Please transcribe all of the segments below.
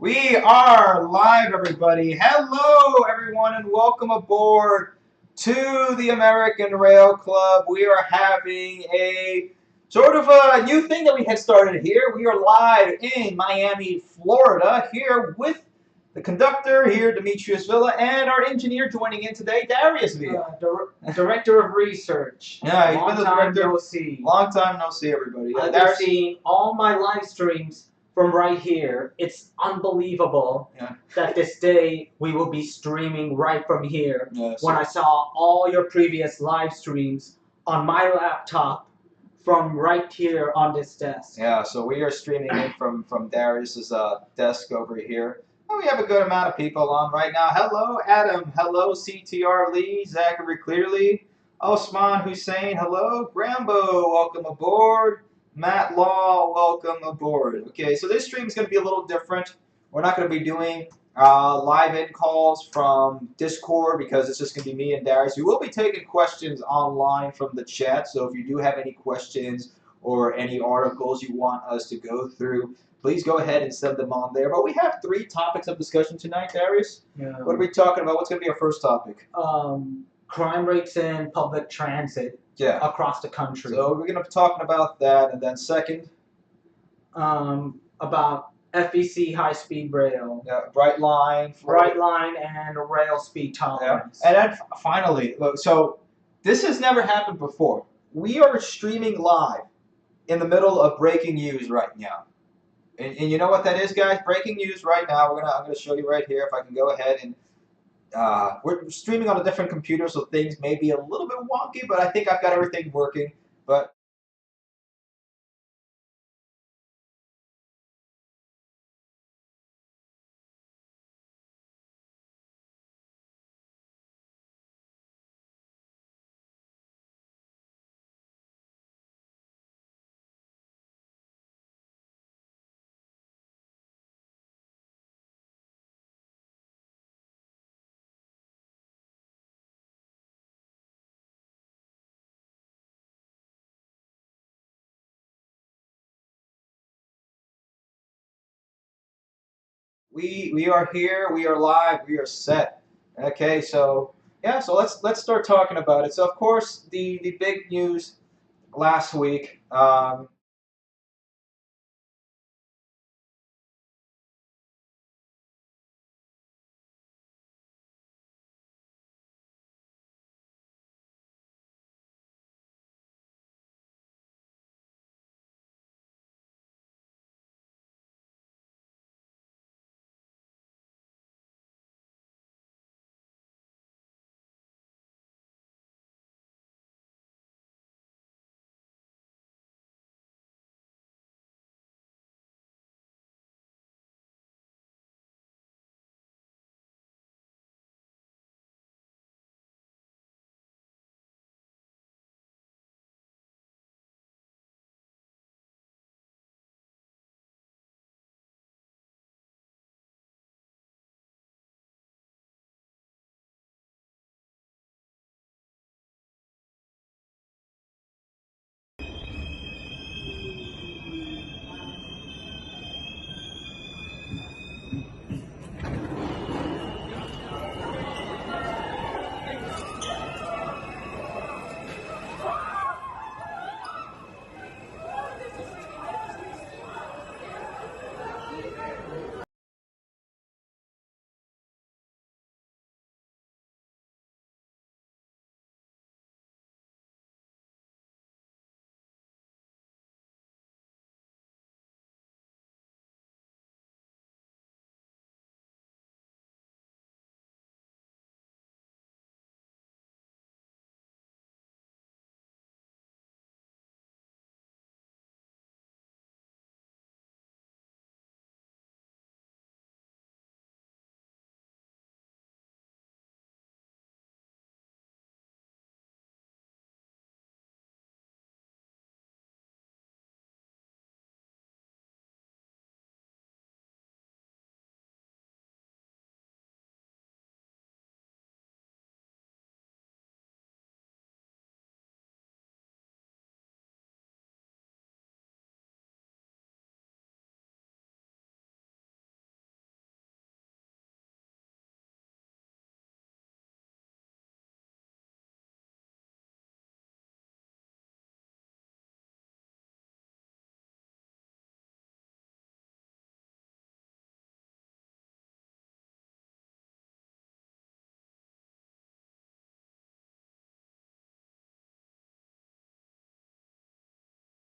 We are live, everybody. Hello, everyone, and welcome aboard to the American Rail Club. We are having a sort of a new thing that we had started here. We are live in Miami, Florida, here with the conductor here, Demetrius Villa, and our engineer joining in today, Darius Villa. Director of Research. Yeah, he's Long been the time director. no see. Long time no see, everybody. I've been Darius, seeing all my live streams from right here. It's unbelievable Yeah. that this day we will be streaming right from here. Yeah, so- When I saw all your previous live streams on my laptop from right here on this desk. Yeah, so we are streaming in from Darius's desk over here. And we have a good amount of people on right now. Hello, Adam. Hello, CTR Lee, Zachary Clearly, Osman Hussein. Hello, Grambo. Welcome aboard. Matt Law, welcome aboard. Okay, so this stream is going to be a little different. We're not going to be doing live in calls from Discord because it's just going to be me and Darius. We will be taking questions online from the chat. So if you do have any questions or any articles you want us to go through, please go ahead and send them on there. But we have 3 topics of discussion tonight, Darius. Yeah. What are we talking about? What's going to be our first topic? Crime rates in public transit across the country. So we're going to be talking about that. And then second, about FEC high-speed rail. yeah, Brightline. Brightline and rail speed tolerance. Yeah. And then finally, look, so this has never happened before. We are streaming live in the middle of breaking news right now. And you know what that is, guys? Breaking news right now. I'm gonna show you right here. If I can go ahead and we're streaming on a different computer, so things may be a little bit wonky, but I think I've got everything working. But we are here. We are live. We are set. Okay, so yeah, so let's start talking about it. So of course the big news last week.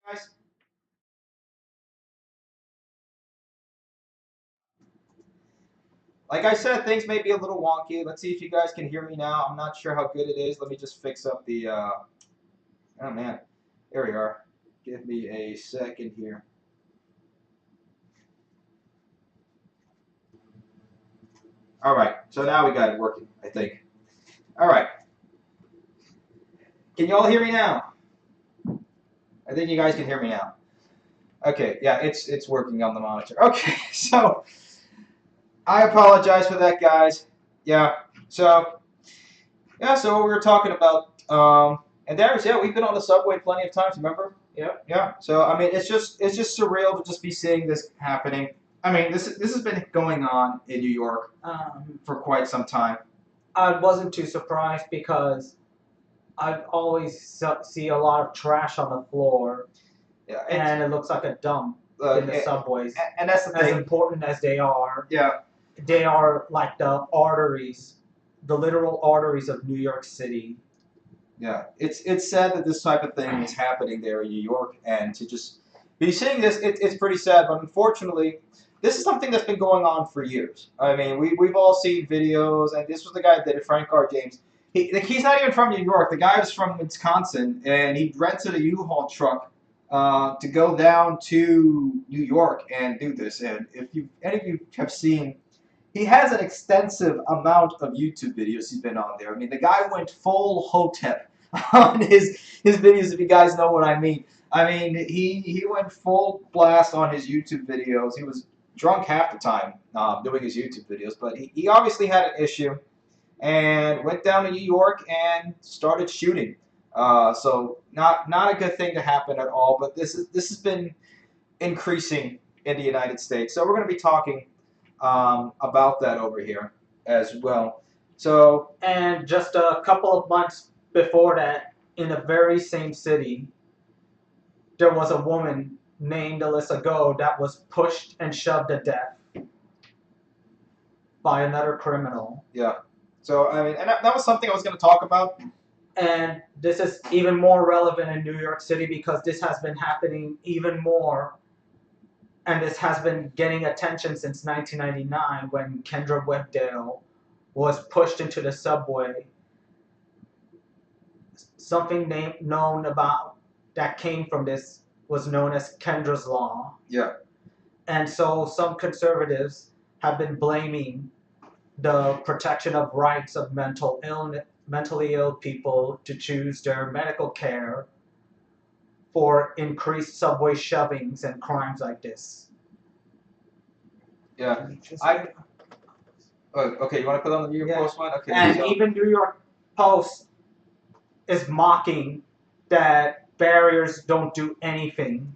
Guys. Like I said, things may be a little wonky. Let's see if you guys can hear me now. I'm not sure how good it is. Let me just fix up the. Oh man, there we are. Give me a second here. All right, so now we got it working, I think. All right, can you all hear me now? I think you guys can hear me now. Okay, yeah, it's working on the monitor. Okay, so I apologize for that, guys. Yeah, so so what we were talking about, and Darius, yeah, we've been on the subway plenty of times. Remember? Yeah. So I mean, it's just surreal to just be seeing this happening. I mean, this has been going on in New York for quite some time. I wasn't too surprised because I always see a lot of trash on the floor, Yeah, and it looks like a dump in the subways. And that's the As thing. important as they are, Yeah, they are like the arteries, the literal arteries of New York City. yeah. It's sad that this type of thing is happening there in New York, and to just be seeing this, it's pretty sad. But unfortunately, this is something that's been going on for years. I mean, we've all seen videos, and this was the guy that did it, Frank R. James. He's not even from New York. The guy was from Wisconsin, and he rented a U-Haul truck to go down to New York and do this. And if any of you have seen, he has an extensive amount of YouTube videos he's been on there. I mean, the guy went full Hotep on his videos, if you guys know what I mean. I mean, he went full blast on his YouTube videos. He was drunk half the time doing his YouTube videos, but he obviously had an issue and went down to New York and started shooting. So not a good thing to happen at all. But this has been increasing in the United States. So we're going to be talking about that over here as well. So And just a couple of months before that, in the very same city, there was a woman named Alyssa Go that was pushed and shoved to death by another criminal. yeah. So I mean, and that was something I was going to talk about. And this is even more relevant in New York City because this has been happening even more. And this has been getting attention since 1999 when Kendra Webdale was pushed into the subway. Something known about that came from this was known as Kendra's Law. Yeah. And so some conservatives have been blaming the protection of rights of mentally ill people to choose their medical care for increased subway shovings and crimes like this. Yeah. Okay, you want to put on the New York Post one? Okay. And so, even New York Post is mocking that barriers don't do anything.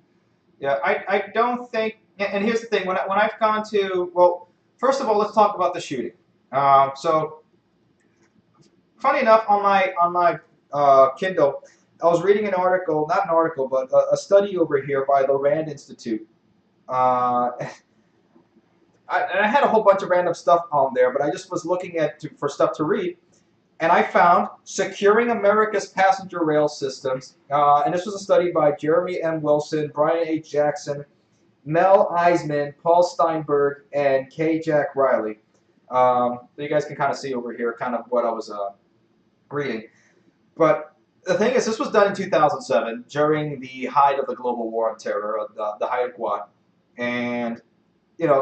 yeah, I don't think. And here's the thing: when I've gone to, well, first of all, let's talk about the shooting. So, funny enough, on my Kindle, I was reading an article, not an article, but a study over here by the Rand Institute. I had a whole bunch of random stuff on there, but I just was looking for stuff to read, and I found Securing America's Passenger Rail Systems, and this was a study by Jeremy M. Wilson, Brian H. Jackson, Mel Eisman, Paul Steinberg, and K. Jack Riley. So you guys can kind of see over here kind of what I was reading. But the thing is, this was done in 2007 during the height of the global war on terror, the height of Quad, and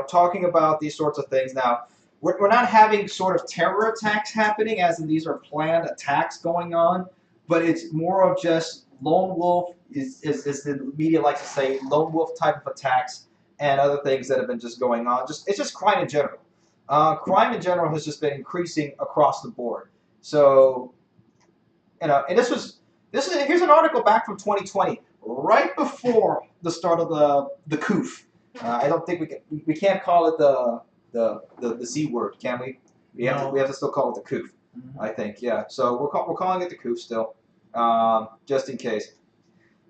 talking about these sorts of things. Now, we're not having sort of terror attacks happening, as in these are planned attacks going on, but it's more of just lone wolf, is the media likes to say, lone wolf type of attacks and other things that have been just going on. It's just crime in general. Crime in general has just been increasing across the board. So, and here's an article back from 2020, right before the start of the coup. I don't think we can't call it the Z word, can we? We have to still call it the coup. Mm-hmm. I think, yeah. So we're calling it the coup still, just in case.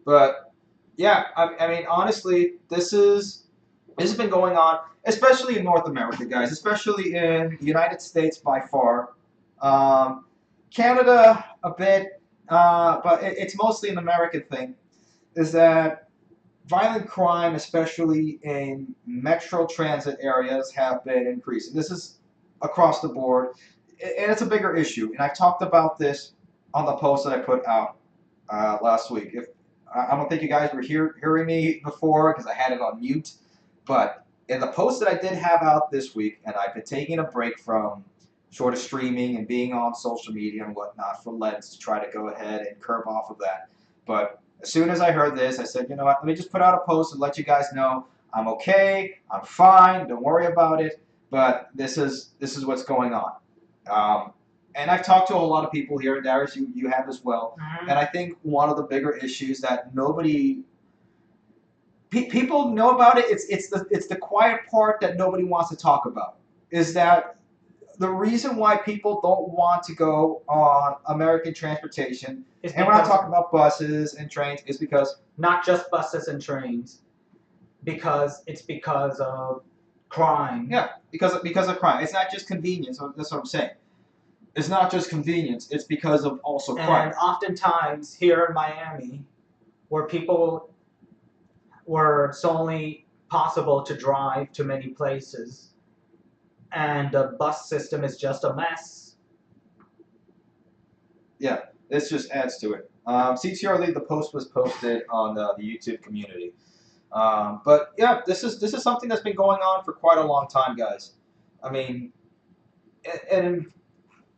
But yeah, I mean, honestly, this has been going on, especially in North America, guys, especially in the United States by far. Canada a bit, but it's mostly an American thing. Is that violent crime, especially in metro transit areas, have been increasing. This is across the board, and it's a bigger issue. And I talked about this on the post that I put out last week. If I don't think you guys were hearing me before because I had it on mute, but in the post that I did have out this week, and I've been taking a break from sort of streaming and being on social media and whatnot for Lent to try to go ahead and curb off of that. But as soon as I heard this, I said, you know what, let me just put out a post and let you guys know I'm okay, I'm fine, don't worry about it, but this is what's going on. Um, and I've talked to a lot of people here, and Darius, you have as well. Mhm. And I think one of the bigger issues that people know about it, it's the quiet part that nobody wants to talk about. Is that the reason why people don't want to go on American transportation, It's and we're not because talking about buses and trains, is because not just buses and trains, because of crime. yeah, because of crime. It's not just convenience. That's what I'm saying. It's not just convenience. It's because of also crime. And oftentimes here in Miami, where it's only possible to drive to many places, and the bus system is just a mess. Yeah, this just adds to it. CTR Lead, the post was posted on the YouTube community. But yeah, this is something that's been going on for quite a long time, guys. I mean, and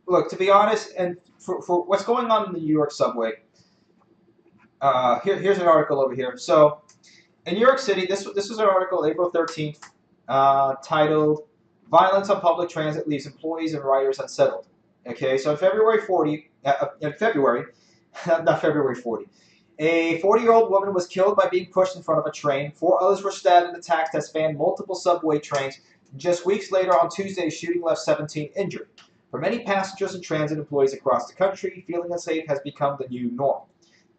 look, to be honest, and for what's going on in the New York subway, here's an article over here. So in New York City, this was an article April 13th, titled "Violence on Public Transit Leaves Employees and Riders Unsettled." Okay, so in February, not February 40. A 40-year-old woman was killed by being pushed in front of a train. 4 others were stabbed in attacks that spanned multiple subway trains. Just weeks later, on Tuesday, shooting left 17 injured. For many passengers and transit employees across the country, feeling unsafe has become the new norm.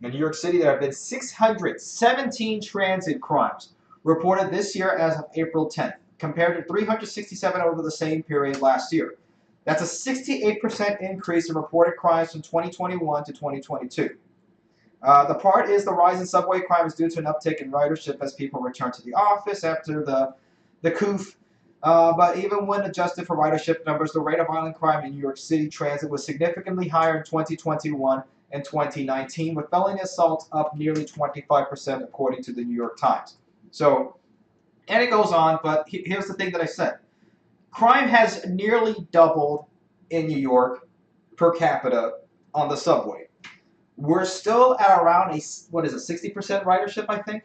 In New York City, there have been 617 transit crimes reported this year as of April 10th, compared to 367 over the same period last year. That's a 68% increase in reported crimes from 2021 to 2022. The part is the rise in subway crime is due to an uptick in ridership as people return to the office after the coup. But even when adjusted for ridership numbers, the rate of violent crime in New York City transit was significantly higher in 2021 and 2019, with felony assaults up nearly 25%, according to the New York Times. So, and it goes on, but here's the thing that I said. Crime has nearly doubled in New York per capita on the subway. We're still at around 60% ridership, I think.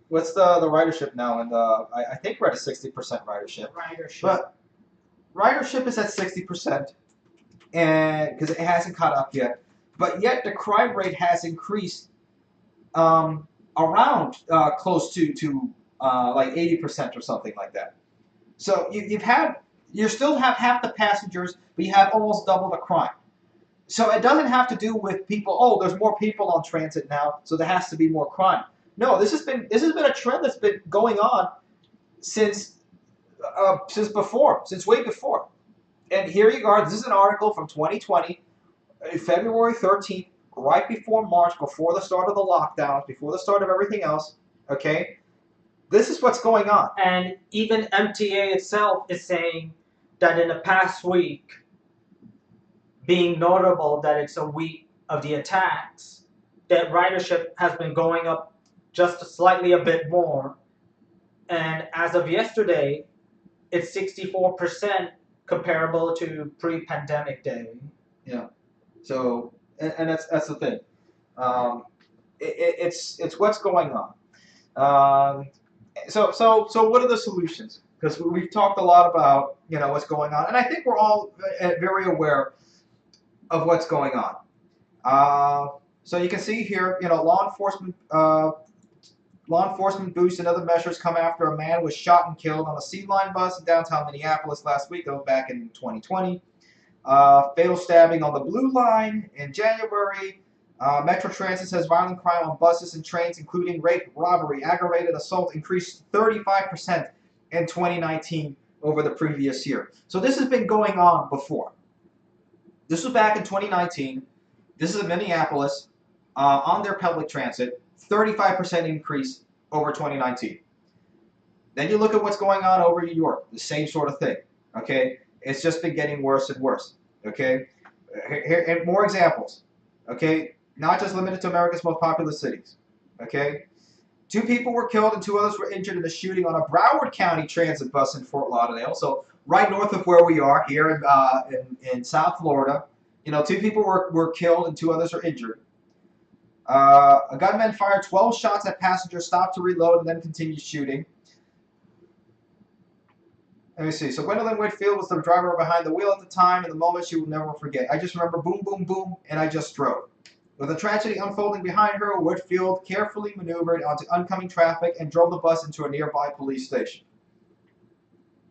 What's the ridership now? And I think we're at a 60% ridership. Ridership. But ridership is at 60%, and because it hasn't caught up yet. But yet the crime rate has increased around close to like 80% or something like that. So you still have half the passengers, but you have almost double the crime. So it doesn't have to do with people. Oh, there's more people on transit now, so there has to be more crime. No, this has been a trend that's been going on since way before. And here you are. This is an article from 2020, February 13th, right before March, before the start of the lockdowns, before the start of everything else. Okay, this is what's going on. And even MTA itself is saying that in the past week, being notable that it's a week of the attacks, that ridership has been going up just slightly a bit more. And as of yesterday, it's 64% comparable to pre-pandemic day. Yeah. So, and that's the thing. It's what's going on. So what are the solutions? Because we've talked a lot about what's going on, and I think we're all very aware of what's going on. So you can see here, law enforcement boosts and other measures come after a man was shot and killed on a Sea Line bus in downtown Minneapolis last week. That was back in 2020. Fatal stabbing on the Blue Line in January. Metro Transit says violent crime on buses and trains, including rape, robbery, aggravated assault, increased 35% in 2019 over the previous year. So this has been going on before. This was back in 2019. This is in Minneapolis on their public transit. 35% increase over 2019. Then you look at what's going on over New York, the same sort of thing. Okay, it's just been getting worse and worse. Okay, here and more examples. Okay, not just limited to America's most populous cities. Okay, 2 people were killed and 2 others were injured in a shooting on a Broward County transit bus in Fort Lauderdale. So right north of where we are here in South Florida. 2 people were killed and 2 others are injured. A gunman fired 12 shots at passengers, stopped to reload, and then continued shooting. Let me see. So Gwendolyn Whitfield was the driver behind the wheel at the time, and the moment she will never forget. I just remember boom, boom, boom, and I just drove. With the tragedy unfolding behind her, Whitfield carefully maneuvered onto oncoming traffic and drove the bus into a nearby police station.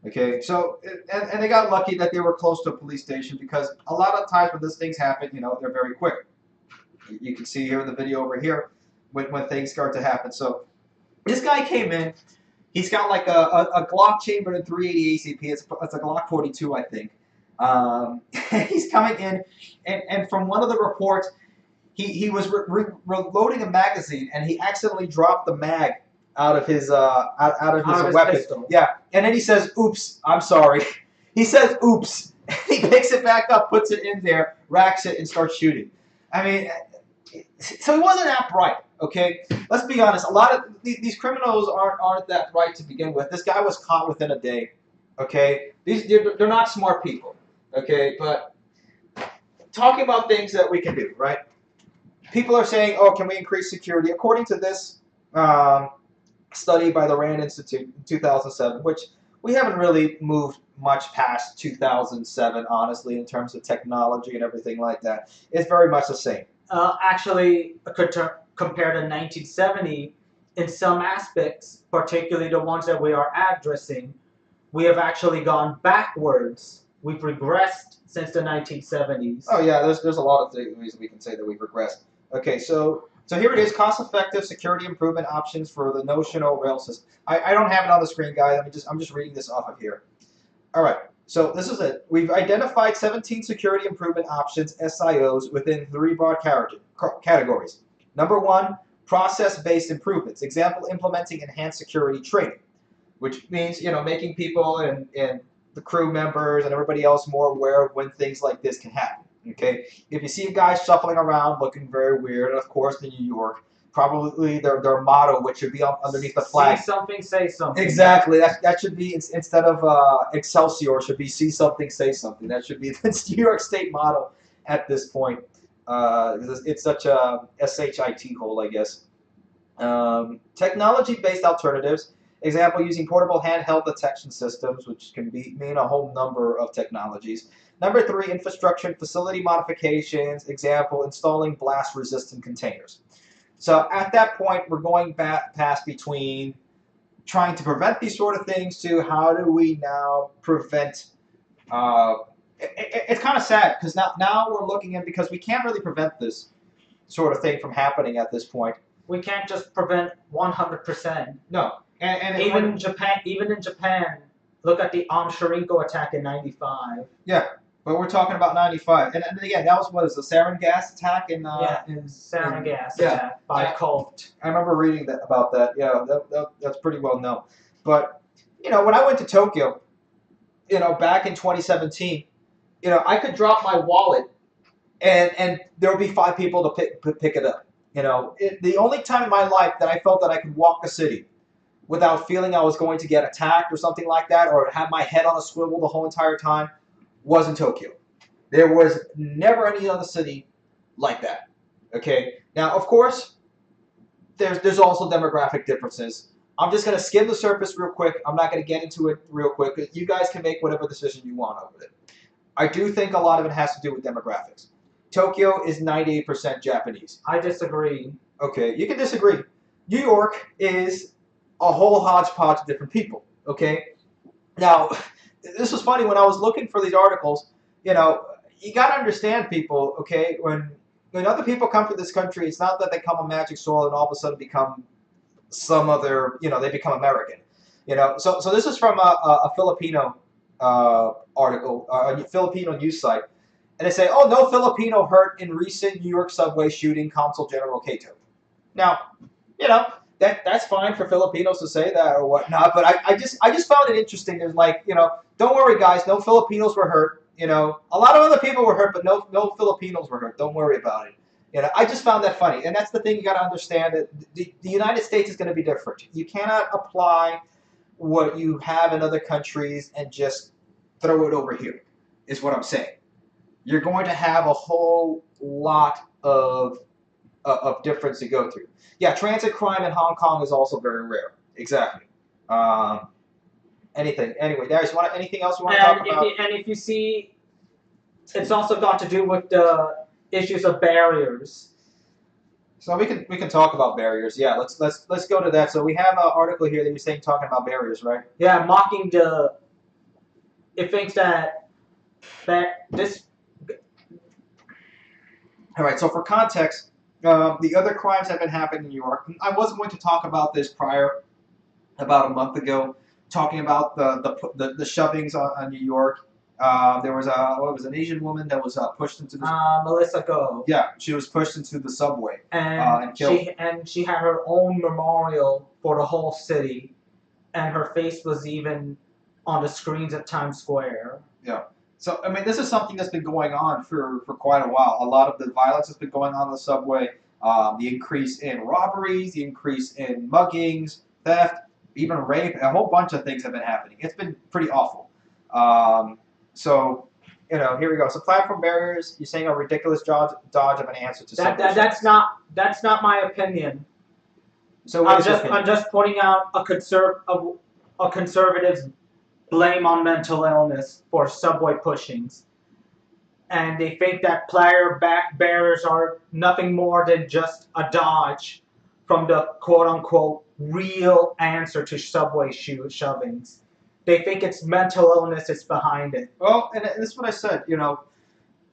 Okay, so, and they got lucky that they were close to a police station because a lot of times when these things happen, they're very quick. You can see here in the video over here when things start to happen. So this guy came in. He's got like a Glock chambered in 380 ACP. It's a Glock 42, I think. He's coming in, and from one of the reports, he was reloading a magazine, and he accidentally dropped the mag out of his weapon. Pistol. Yeah, and then he says, "Oops, I'm sorry." He says, "Oops." He picks it back up, puts it in there, racks it, and starts shooting. I mean, so he wasn't that bright. Okay, let's be honest. A lot of these criminals aren't that bright to begin with. This guy was caught within a day. Okay, they're not smart people. Okay, but talking about things that we can do, right? People are saying, "Oh, can we increase security?" According to this study by the Rand Institute in 2007, which we haven't really moved much past 2007, honestly, in terms of technology and everything like that. It's very much the same. Actually, compared to 1970, in some aspects, particularly the ones that we are addressing, we have actually gone backwards. We've regressed since the 1970s. Oh yeah, there's a lot of things we can say that we've regressed. Okay, so here it is: cost-effective security improvement options for the notional rail system. I don't have it on the screen, guys. I'm just reading this off of here. All right. So this is it. We've identified 17 security improvement options, SIOs, within 3 broad categories. Number 1, process-based improvements. Example, implementing enhanced security training, which means, making people and the crew members and everybody else more aware of when things like this can happen. Okay? If you see a guy shuffling around looking very weird, and of course in New York, probably their motto, which should be underneath the flag. See something, say something. Exactly. That should be, instead of Excelsior, should be see something, say something. That should be the New York State motto at this point. It's such a SHIT hole, I guess. Technology-based alternatives. Example, using portable handheld detection systems, which can mean a whole number of technologies. Number 3, infrastructure and facility modifications. Example, installing blast-resistant containers. So at that point, we're going past between trying to prevent these sort of things to how do we now prevent. It's kind of sad because now we're looking at, because we can't really prevent this sort of thing from happening at this point. We can't just prevent 100%. No, and even in Japan, look at the Sharinko attack in '95. Yeah. But we're talking about 95. And again, that was, what is the sarin gas attack in sarin gas attack by cult. I remember reading about that. Yeah, that's pretty well known. But, when I went to Tokyo, back in 2017, I could drop my wallet and there would be 5 people to pick it up. The only time in my life that I felt that I could walk a city without feeling I was going to get attacked or something like that, or have my head on a swivel the whole entire time, was in Tokyo. There was never any other city like that. Okay. Now, of course, there's also demographic differences. I'm just going to skim the surface real quick. I'm not going to get into it real quick. You guys can make whatever decision you want over it. I do think a lot of it has to do with demographics. Tokyo is 98% Japanese. I disagree. Okay, you can disagree. New York is a whole hodgepodge of different people. Okay. Now, this was funny when I was looking for these articles. You got to understand people, okay? When other people come to this country, it's not that they come on magic soil and all of a sudden become some other, they become American. So this is from a Filipino article, a Filipino news site. And they say, no Filipino hurt in recent New York subway shooting, Consul General Cato. Now, you know, that's fine for Filipinos to say that or whatnot. But I just found it interesting. There's like, don't worry, guys, no Filipinos were hurt. A lot of other people were hurt, but no Filipinos were hurt. Don't worry about it. I just found that funny, and that's the thing you got to understand that the United States is going to be different. You cannot apply what you have in other countries and just throw it over here. Is what I'm saying. You're going to have a whole lot of difference to go through. Yeah, transit crime in Hong Kong is also very rare. Exactly. Um, anything. Anyway, Darius, anything else you want to talk about? And if you see, it's also got to do with the issues of barriers. So we can talk about barriers. Yeah, let's go to that. So we have an article here that you're saying talking about barriers, right? Yeah, mocking the. It thinks that this. All right. So for context, the other crimes have been happening in New York. I was going to talk about this prior, about a month ago, talking about the shovings on New York. There was an Asian woman that was pushed into the Melissa Go. yeah, she was pushed into the subway And killed. she had her own memorial for the whole city, and her face was even on the screens at Times Square. Yeah. So I mean, this is something that's been going on for quite a while. A lot of the violence has been going on in the subway. The increase in robberies, the increase in muggings, theft, even rape, a whole bunch of things have been happening. It's been pretty awful. So, here we go. So platform barriers, you're saying a ridiculous dodge of an answer to subway. That's not my opinion. So what is your I'm opinion? just pointing out a conservative's blame on mental illness for subway pushings, and they think that player back barriers are nothing more than just a dodge from the quote unquote real answer to subway shovings. They think it's mental illness that's behind it. Well, and this is what I said.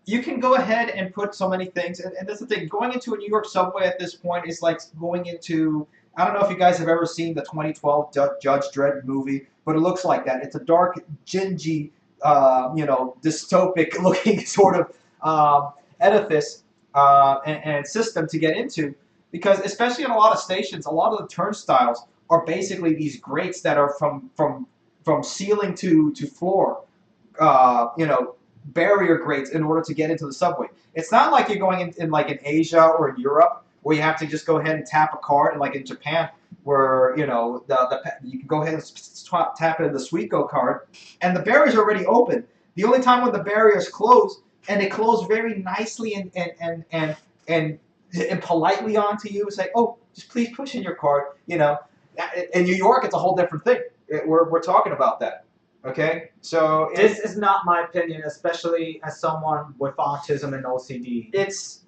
You can go ahead and put so many things, and that's the thing. Going into a New York subway at this point is like going into. I don't know if you guys have ever seen the 2012 Judge Dredd movie, but it looks like that. It's a dark, dingy, dystopic-looking sort of edifice and system to get into, because especially in a lot of stations, a lot of the turnstiles are basically these grates that are from ceiling to floor. Barrier grates in order to get into the subway. It's not like you're going in like in Asia or in Europe where you have to just go ahead and tap a card, and like in Japan where you can go ahead and tap in the Suico card, and the barriers are already open. The only time when the barriers close, and they close very nicely and politely onto you, say, "Oh, just please push in your card." In New York, it's a whole different thing. We're talking about that. Okay, so this is not my opinion, especially as someone with autism and OCD. It's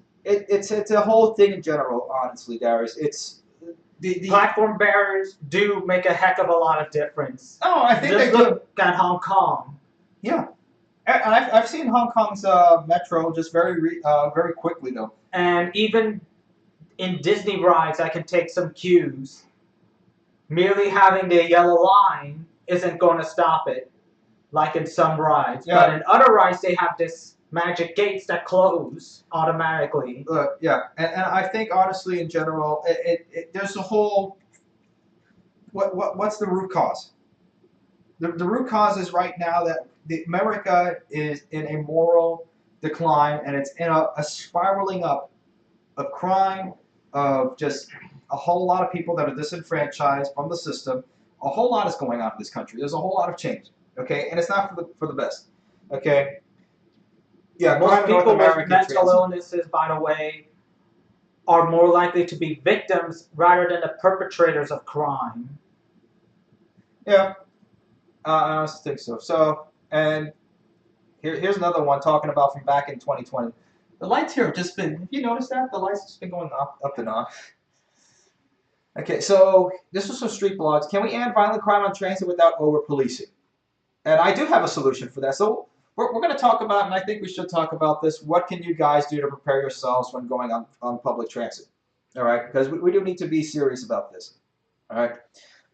a whole thing in general, honestly, Darius. It's the platform barriers do make a heck of a lot of difference. Oh, I think just look at Hong Kong. Yeah, and I've seen Hong Kong's metro just very quickly though. And even in Disney rides, I can take some cues. Merely having the yellow line isn't going to stop it, like in some rides. Yeah. But in other rides, they have this magic gates that close automatically. Yeah, and I think honestly, in general, there's a whole. What's the root cause? The root cause is right now that America is in a moral decline, and it's in a spiraling up of crime, of just a whole lot of people that are disenfranchised from the system. A whole lot is going on in this country. There's a whole lot of change, okay, and it's not for the best, okay. Yeah, most people with mental illnesses, by the way, are more likely to be victims rather than the perpetrators of crime. Yeah, I also think so. So, and here's another one talking about from back in 2020. The lights here have just been. Have you noticed that the lights have just been going up and off? Okay, so this was some street blogs. Can we end violent crime on transit without over-policing? And I do have a solution for that. So we're going to talk about, and I think we should talk about this, what can you guys do to prepare yourselves when going on public transit? All right, because we do need to be serious about this. All right,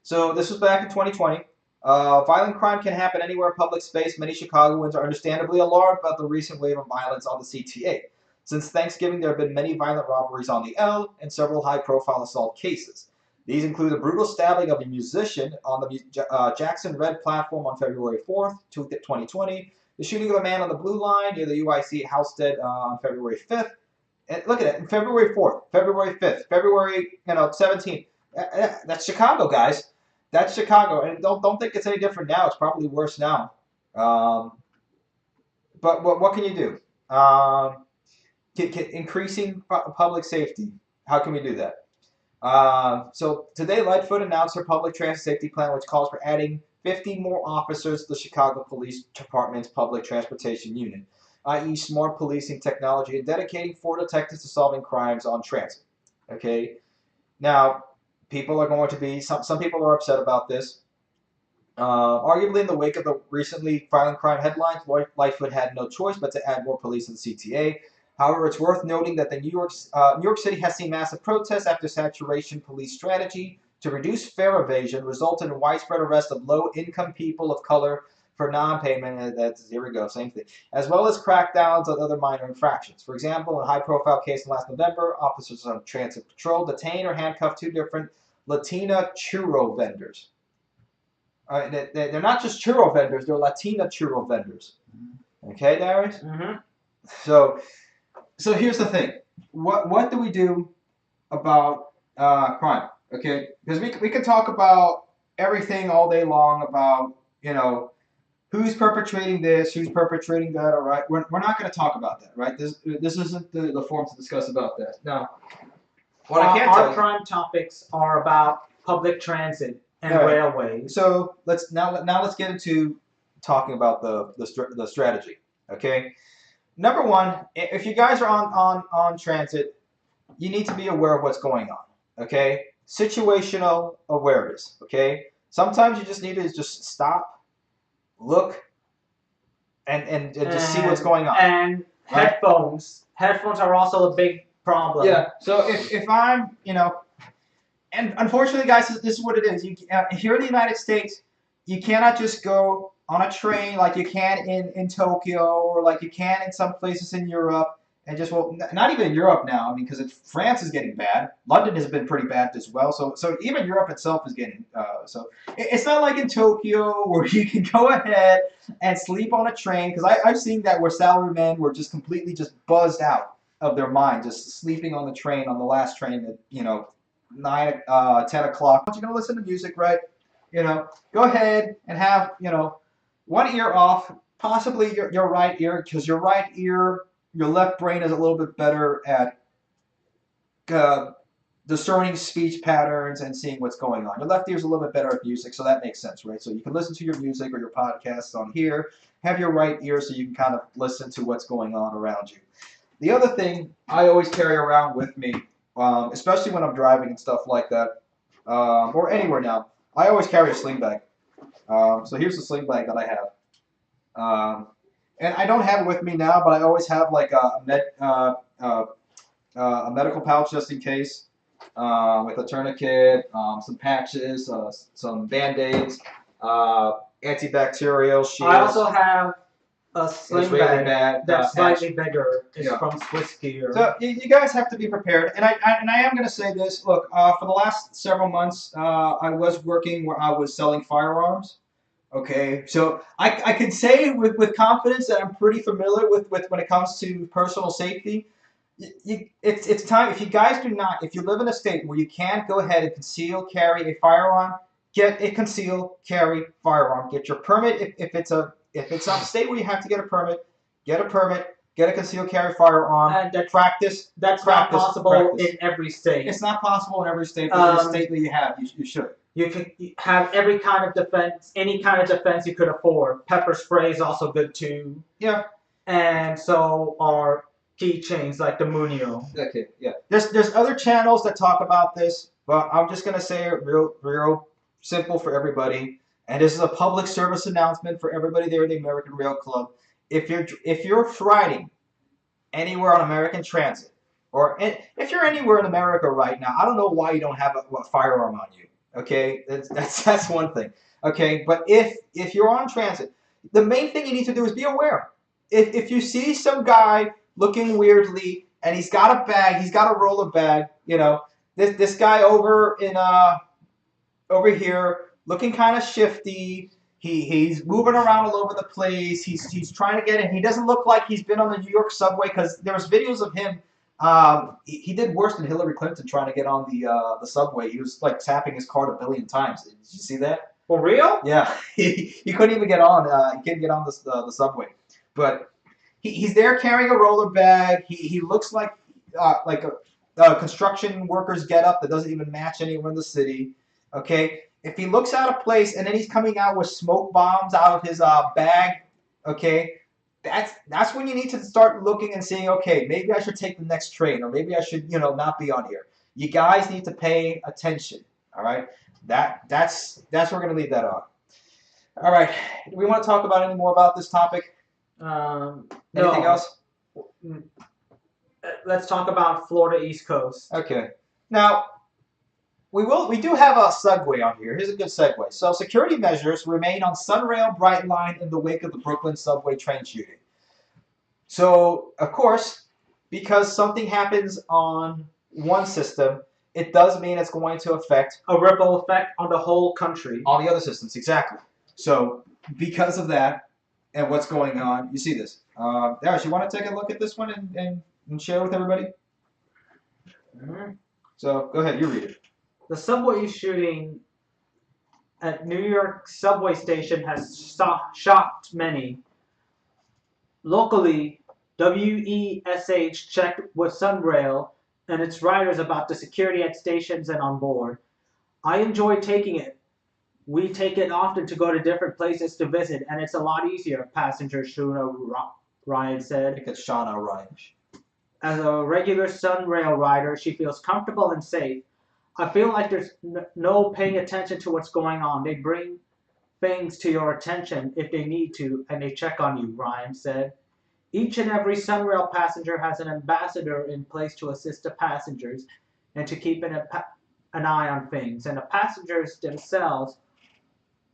so this was back in 2020. Violent crime can happen anywhere in public space. Many Chicagoans are understandably alarmed about the recent wave of violence on the CTA. Since Thanksgiving, there have been many violent robberies on the L and several high-profile assault cases. These include the brutal stabbing of a musician on the Jackson Red platform on February 4th, 2020, the shooting of a man on the Blue Line near the UIC Halstead on February 5th. And look at it, February 4th, February 5th, February 17th. That's Chicago, guys. That's Chicago, and don't think it's any different now. It's probably worse now. But what can you do? Increasing public safety. How can we do that? So today, Lightfoot announced her public transit safety plan, which calls for adding 50 more officers to the Chicago Police Department's public transportation unit, i.e. smart policing technology, and dedicating 4 detectives to solving crimes on transit. Okay? Now, people are going to be, some people are upset about this. Arguably, in the wake of the recently violent crime headlines, Lightfoot had no choice but to add more police in the CTA. However, it's worth noting that the New York City has seen massive protests after saturation police strategy to reduce fare evasion resulted in widespread arrest of low-income people of color for non-payment. Here we go, same thing. As well as crackdowns on other minor infractions. For example, in a high-profile case in last November, officers on transit patrol detained or handcuffed 2 different Latina churro vendors. They're not just churro vendors; they're Latina churro vendors. Okay, Darius? Mm-hmm. So here's the thing. What do we do about crime? Okay, because we can talk about everything all day long about who's perpetrating this, who's perpetrating that. All right, we're not going to talk about that, right? This isn't the forum to discuss about that. Now, what I can tell our prime topics are about public transit and railways. So let's get into talking about the strategy. Okay. Number one, if you guys are on transit, you need to be aware of what's going on. Okay. Situational awareness. Okay. Sometimes you just need to just stop, look, and just see what's going on. And right? Headphones are also a big problem. Yeah. So if I'm and unfortunately, guys, this is what it is. Here in the United States, you cannot just go on a train like you can in Tokyo or like you can in some places in Europe and just, well, not even in Europe now. I mean, because France is getting bad. London has been pretty bad as well. So even Europe itself is getting, so it's not like in Tokyo where you can go ahead and sleep on a train. Because I've seen that where salarymen were just completely just buzzed out of their mind, just sleeping on the train, on the last train at, 10 o'clock. You're going to listen to music, right? Go ahead and have, one ear off, possibly your right ear, because your right ear, your left brain is a little bit better at discerning speech patterns and seeing what's going on. Your left ear is a little bit better at music, so that makes sense, right? So you can listen to your music or your podcasts on here. Have your right ear so you can kind of listen to what's going on around you. The other thing I always carry around with me, especially when I'm driving and stuff like that, or anywhere now, I always carry a sling bag. So here's the sling bag that I have. And I don't have it with me now, but I always have like a medical pouch just in case, with a tourniquet, some patches, some Band-Aids, antibacterial shields. I also have a sling bag that's slightly bigger. It's from Swiss Gear. So you guys have to be prepared. And I am going to say this. Look, for the last several months, I was working where I was selling firearms. Okay, so I can say with confidence that I'm pretty familiar with when it comes to personal safety. It's time, if you guys do not, if you live in a state where you can't go ahead and conceal carry a firearm, get a conceal carry firearm. Get your permit if it's a state where you have to get a permit, get a permit, get a concealed carry firearm. And practice. That's not possible in every state. It's not possible in every state, but in the state that you have, you should. You can have every kind of defense, any kind of defense you could afford. Pepper spray is also good too. Yeah. And so are keychains like the Munio. Okay, yeah. There's other channels that talk about this, but I'm just gonna say it real simple for everybody. And this is a public service announcement for everybody there in the American Rail Club. If you're riding anywhere on American Transit, or if you're anywhere in America right now, I don't know why you don't have a firearm on you. Okay, that's one thing. Okay, but if you're on transit, the main thing you need to do is be aware. If you see some guy looking weirdly and he's got a bag, he's got a roller bag, this guy over here looking kind of shifty. He's moving around all over the place. He's trying to get in. He doesn't look like he's been on the New York subway because there was videos of him. He did worse than Hillary Clinton trying to get on the subway. He was like tapping his card a billion times. Did you see that? For real? Yeah, he couldn't even get on. He couldn't get on the subway. But he's there carrying a roller bag. He looks like a construction worker's getup that doesn't even match anywhere in the city. Okay, if he looks out of place and then he's coming out with smoke bombs out of his bag, okay, that's when you need to start looking and saying, okay, maybe I should take the next train, or maybe I should, not be on here. You guys need to pay attention. All right, that's we're gonna leave that on. All right, do we want to talk about any more about this topic? Anything No. else? Let's talk about Florida East Coast. Okay. Now, we do have a segue on here. Here's a good segue. So, security measures remain on Sunrail Brightline in the wake of the Brooklyn subway train shooting. So, of course, because something happens on one system, it does mean it's going to affect A ripple effect on the whole country. all the other systems. Exactly. So, because of that and what's going on, you see this. Darius, you want to take a look at this one and share with everybody? Mhm. So, go ahead. You read it. The subway shooting at New York subway station has shocked many. Locally, WESH checked with Sunrail and its riders about the security at stations and on board. I enjoy taking it. We take it often to go to different places to visit, and it's a lot easier, passenger Shuna Ryan I said. think it's Shauna Ryan. As a regular Sunrail rider, she feels comfortable and safe. I feel like there's no paying attention to what's going on. They bring things to your attention if they need to, and they check on you, Ryan said. Each and every Sunrail passenger has an ambassador in place to assist the passengers and to keep an eye on things. And the passengers themselves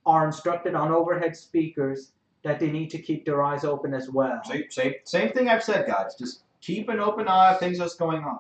are instructed on overhead speakers that they need to keep their eyes open as well. Same thing I've said, guys. Just keep an open eye on things that's going on.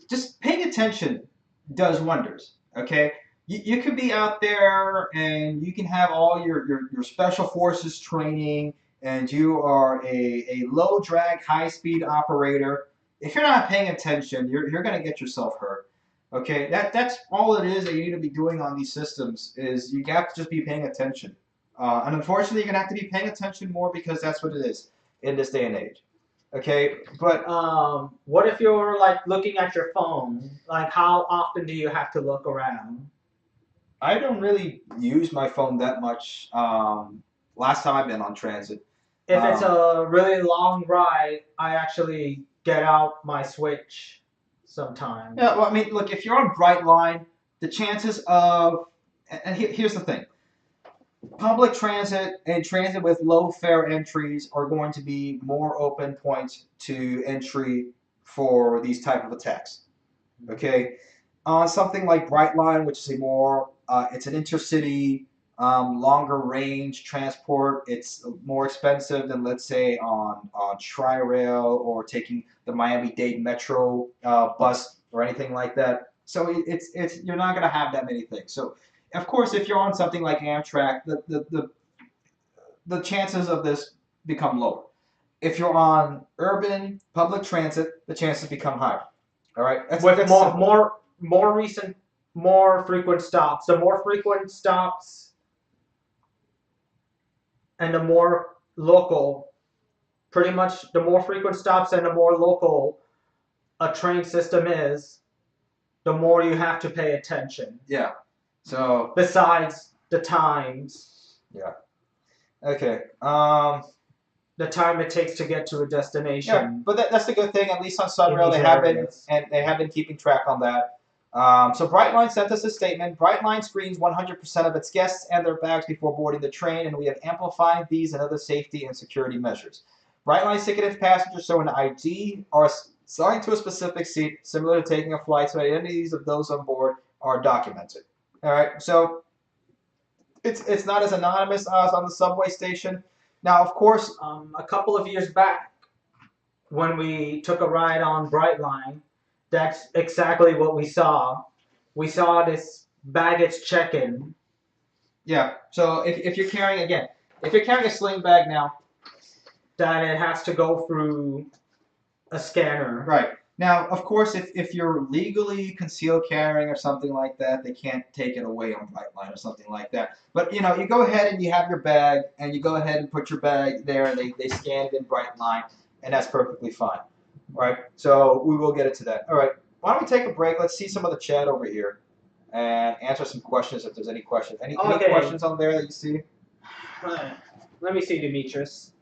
Just paying attention does wonders. Okay, you can be out there and you can have all your special forces training, and you are a low drag, high speed operator. If you're not paying attention, you're gonna get yourself hurt. Okay, that's all it is that you need to be doing on these systems is you have to just be paying attention. And unfortunately, you're gonna have to be paying attention more because that's what it is in this day and age. Okay, but What if you're like looking at your phone? Like, how often do you have to look around? I don't really use my phone that much. Last time I've been on transit. If it's a really long ride, I actually get out my Switch sometimes. Yeah, well, I mean, look, if you're on Brightline, the chances of, and here's the thing, public transit and transit with low fare entries are going to be more open points to entry for these type of attacks. Okay, on something like Brightline, which is it's an intercity, longer range transport. It's more expensive than, let's say, on Tri-Rail or taking the Miami-Dade Metro bus or anything like that. So it's you're not going to have that many things. So, of course, if you're on something like Amtrak, the chances of this become lower. If you're on urban public transit, the chances become higher. All right, With more frequent stops. The more frequent stops and the more local, pretty much the more frequent stops and the more local a train system is, the more you have to pay attention. Yeah. So Besides the times, yeah. Okay. the time it takes to get to a destination. Yeah, but that's the good thing. At least on Sunrail, In they these have been areas. and they have been keeping track on that. So Brightline sent us a statement. Brightline screens 100% of its guests and their bags before boarding the train, and we have amplified these and other safety and security measures. Brightline's ticketed passengers show an ID are assigned to a specific seat, similar to taking a flight, so identities of those on board are documented. All right, so it's not as anonymous as on the subway station. Now, of course, A couple of years back, when we took a ride on Brightline, that's exactly what we saw. we saw this baggage check-in. Yeah. So if you're carrying if you're carrying a sling bag now, That it has to go through a scanner. right. Now, of course, if you're legally concealed carrying or something like that, they can't take it away on Brightline or something like that. But you know, you go ahead and you have your bag, and you go ahead and put your bag there, and they scan it in Brightline, and that's perfectly fine. Right. So we will get into that. All right. Why don't we take a break? Let's see some of the chat over here, and answer some questions if there's any questions. Any questions on there that you see? Let me see, Demetrius.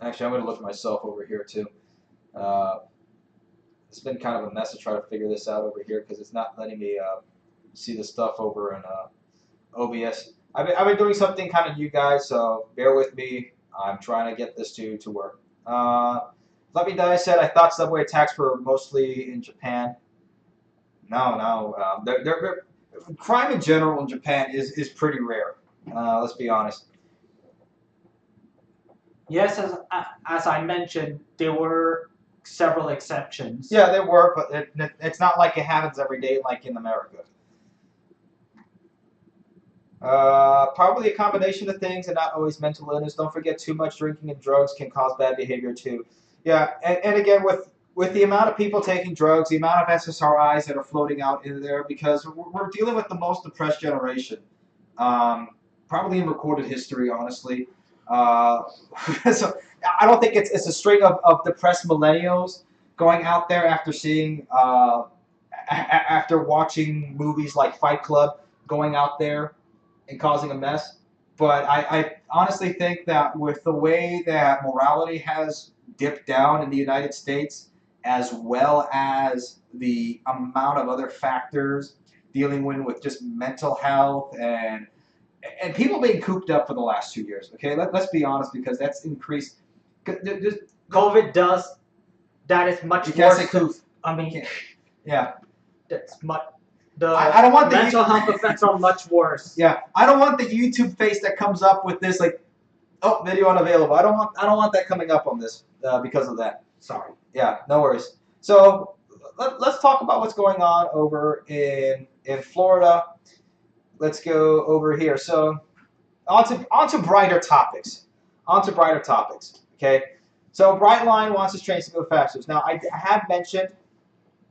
Actually, I'm going to look myself over here too. It's been kind of a mess to try to figure this out over here because it's not letting me see the stuff over in OBS. I've been doing something kind of new, guys, so bear with me. I'm trying to get this to work. Let me die said I thought subway attacks were mostly in Japan. No. Crime in general in Japan is pretty rare. Let's be honest. Yes, as I mentioned, there were several exceptions. Yeah, there were, but it's not like it happens every day like in America. Probably a combination of things and not always mental illness. Don't forget too much drinking and drugs can cause bad behavior too. Yeah, and again, with the amount of people taking drugs, the amount of SSRIs that are floating out in there, because we're dealing with the most depressed generation, probably in recorded history, honestly. So I don't think it's a string of depressed millennials going out there after seeing, after watching movies like Fight Club, going out there and causing a mess. But I honestly think that with the way that morality has dipped down in the United States, as well as the amount of other factors dealing with just mental health and people being cooped up for the last 2 years. Okay, let's be honest, because that's increased. COVID does. That is much you can't worse. Say coof. I mean, yeah, that's much. The I don't want the mental health effects are much worse. Yeah, I don't want the YouTube face that comes up with this like, oh, video unavailable. I don't want that coming up on this because of that. Sorry. Yeah, no worries. So let's talk about what's going on over in Florida. Let's go over here. So onto brighter topics. Okay. So Brightline wants its trains to go faster. Now I have mentioned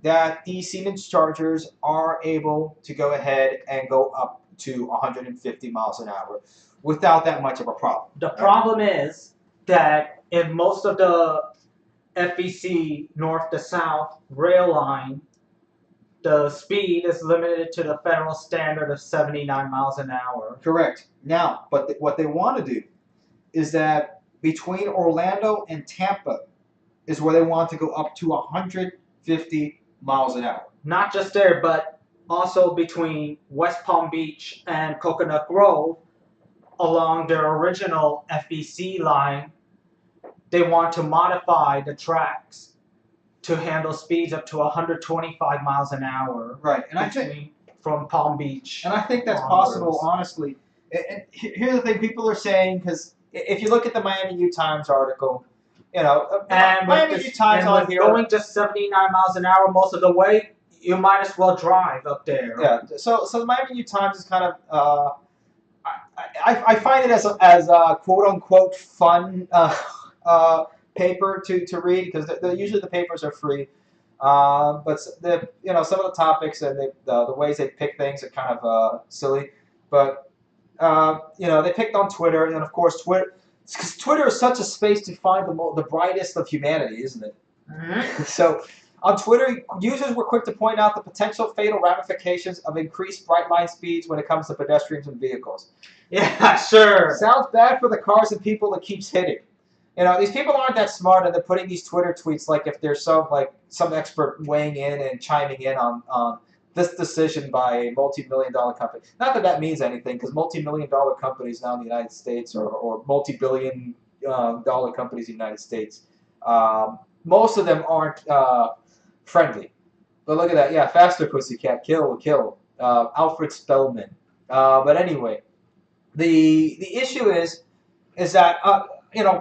that the Siemens chargers are able to go ahead and go up to 150 miles an hour without that much of a problem. The problem is that in most of the FEC north to south rail line, the speed is limited to the federal standard of 79 miles an hour. Correct. Now, but what they want to do is that between Orlando and Tampa is where they want to go up to 150 miles an hour. Not just there, but also between West Palm Beach and Coconut Grove along their original FEC line. They want to modify the tracks to handle speeds up to 125 miles an hour. Right, and I think from Palm Beach. And I think that's possible, honestly. And here's the thing: people are saying, because if you look at the Miami U Times article, you know, and Miami U Times on here going just 79 miles an hour most of the way, you might as well drive up there. Yeah. So the Miami U Times is kind of I find it as a quote unquote fun paper to read, because usually the papers are free, but some of the topics and the ways they pick things are kind of silly, but they picked on Twitter, and of course Twitter is such a space to find the brightest of humanity, isn't it? Mm-hmm. So on Twitter, users were quick to point out the potential fatal ramifications of increased Brightline speeds when it comes to pedestrians and vehicles. Yeah, sure. Sounds bad for the cars and people it keeps hitting. These people aren't that smart, and they're putting these Twitter tweets like if there's some expert weighing in and chiming in on this decision by a multi-million-dollar company. Not that means anything, because multi-million-dollar companies now in the United States, or multi-billion dollar companies in the United States, most of them aren't friendly. But look at that. Yeah, faster, pussycat. Kill. Alfred Spellman. But anyway, the issue is that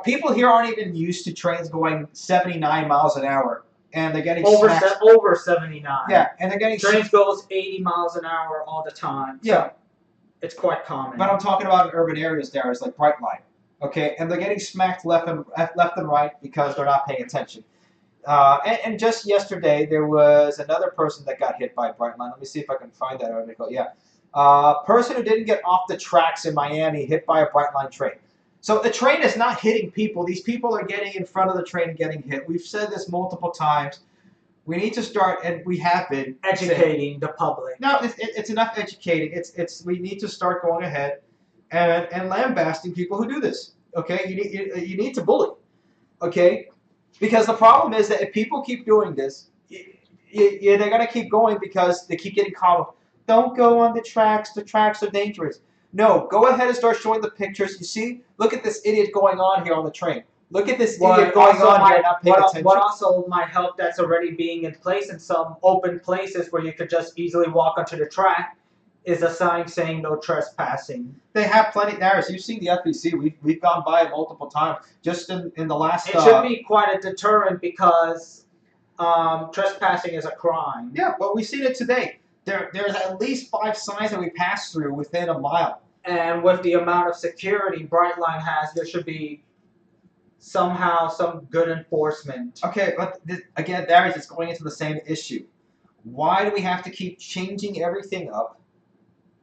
people here aren't even used to trains going 79 miles an hour and they're getting over 79. Yeah, and they're getting trains goes 80 miles an hour all the time. So yeah, it's quite common. but I'm talking about in urban areas. There is like Brightline, okay, and they're getting smacked left and right because they're not paying attention. And just yesterday, there was another person that got hit by Brightline. Let me see if I can find that article. Yeah. Person who didn't get off the tracks in Miami hit by a Brightline train. So the train is not hitting people. These people are getting in front of the train and getting hit. We've said this multiple times. We need to start, and we have been educating the public. No, it's enough educating. We need to start going ahead and lambasting people who do this. Okay, you need to bully. Okay. Because the problem is that if people keep doing this, they're going to keep going because they keep getting caught. Don't go on the tracks. The tracks are dangerous. No, go ahead and start showing the pictures. You see, look at this idiot going on here on the train. Look at this idiot going on here not paying attention. What also might help that's already being in place in some open places where you could just easily walk onto the track is a sign saying no trespassing. They have plenty. Darius, you've seen the FEC. We've gone by it multiple times. Just in the last. It should be quite a deterrent because trespassing is a crime. Yeah, but we've seen it today. There's at least 5 signs that we passed through within a mile. And with the amount of security Brightline has, there should be somehow some good enforcement. Okay, but again, Darius, it's going into the same issue. Why do we have to keep changing everything up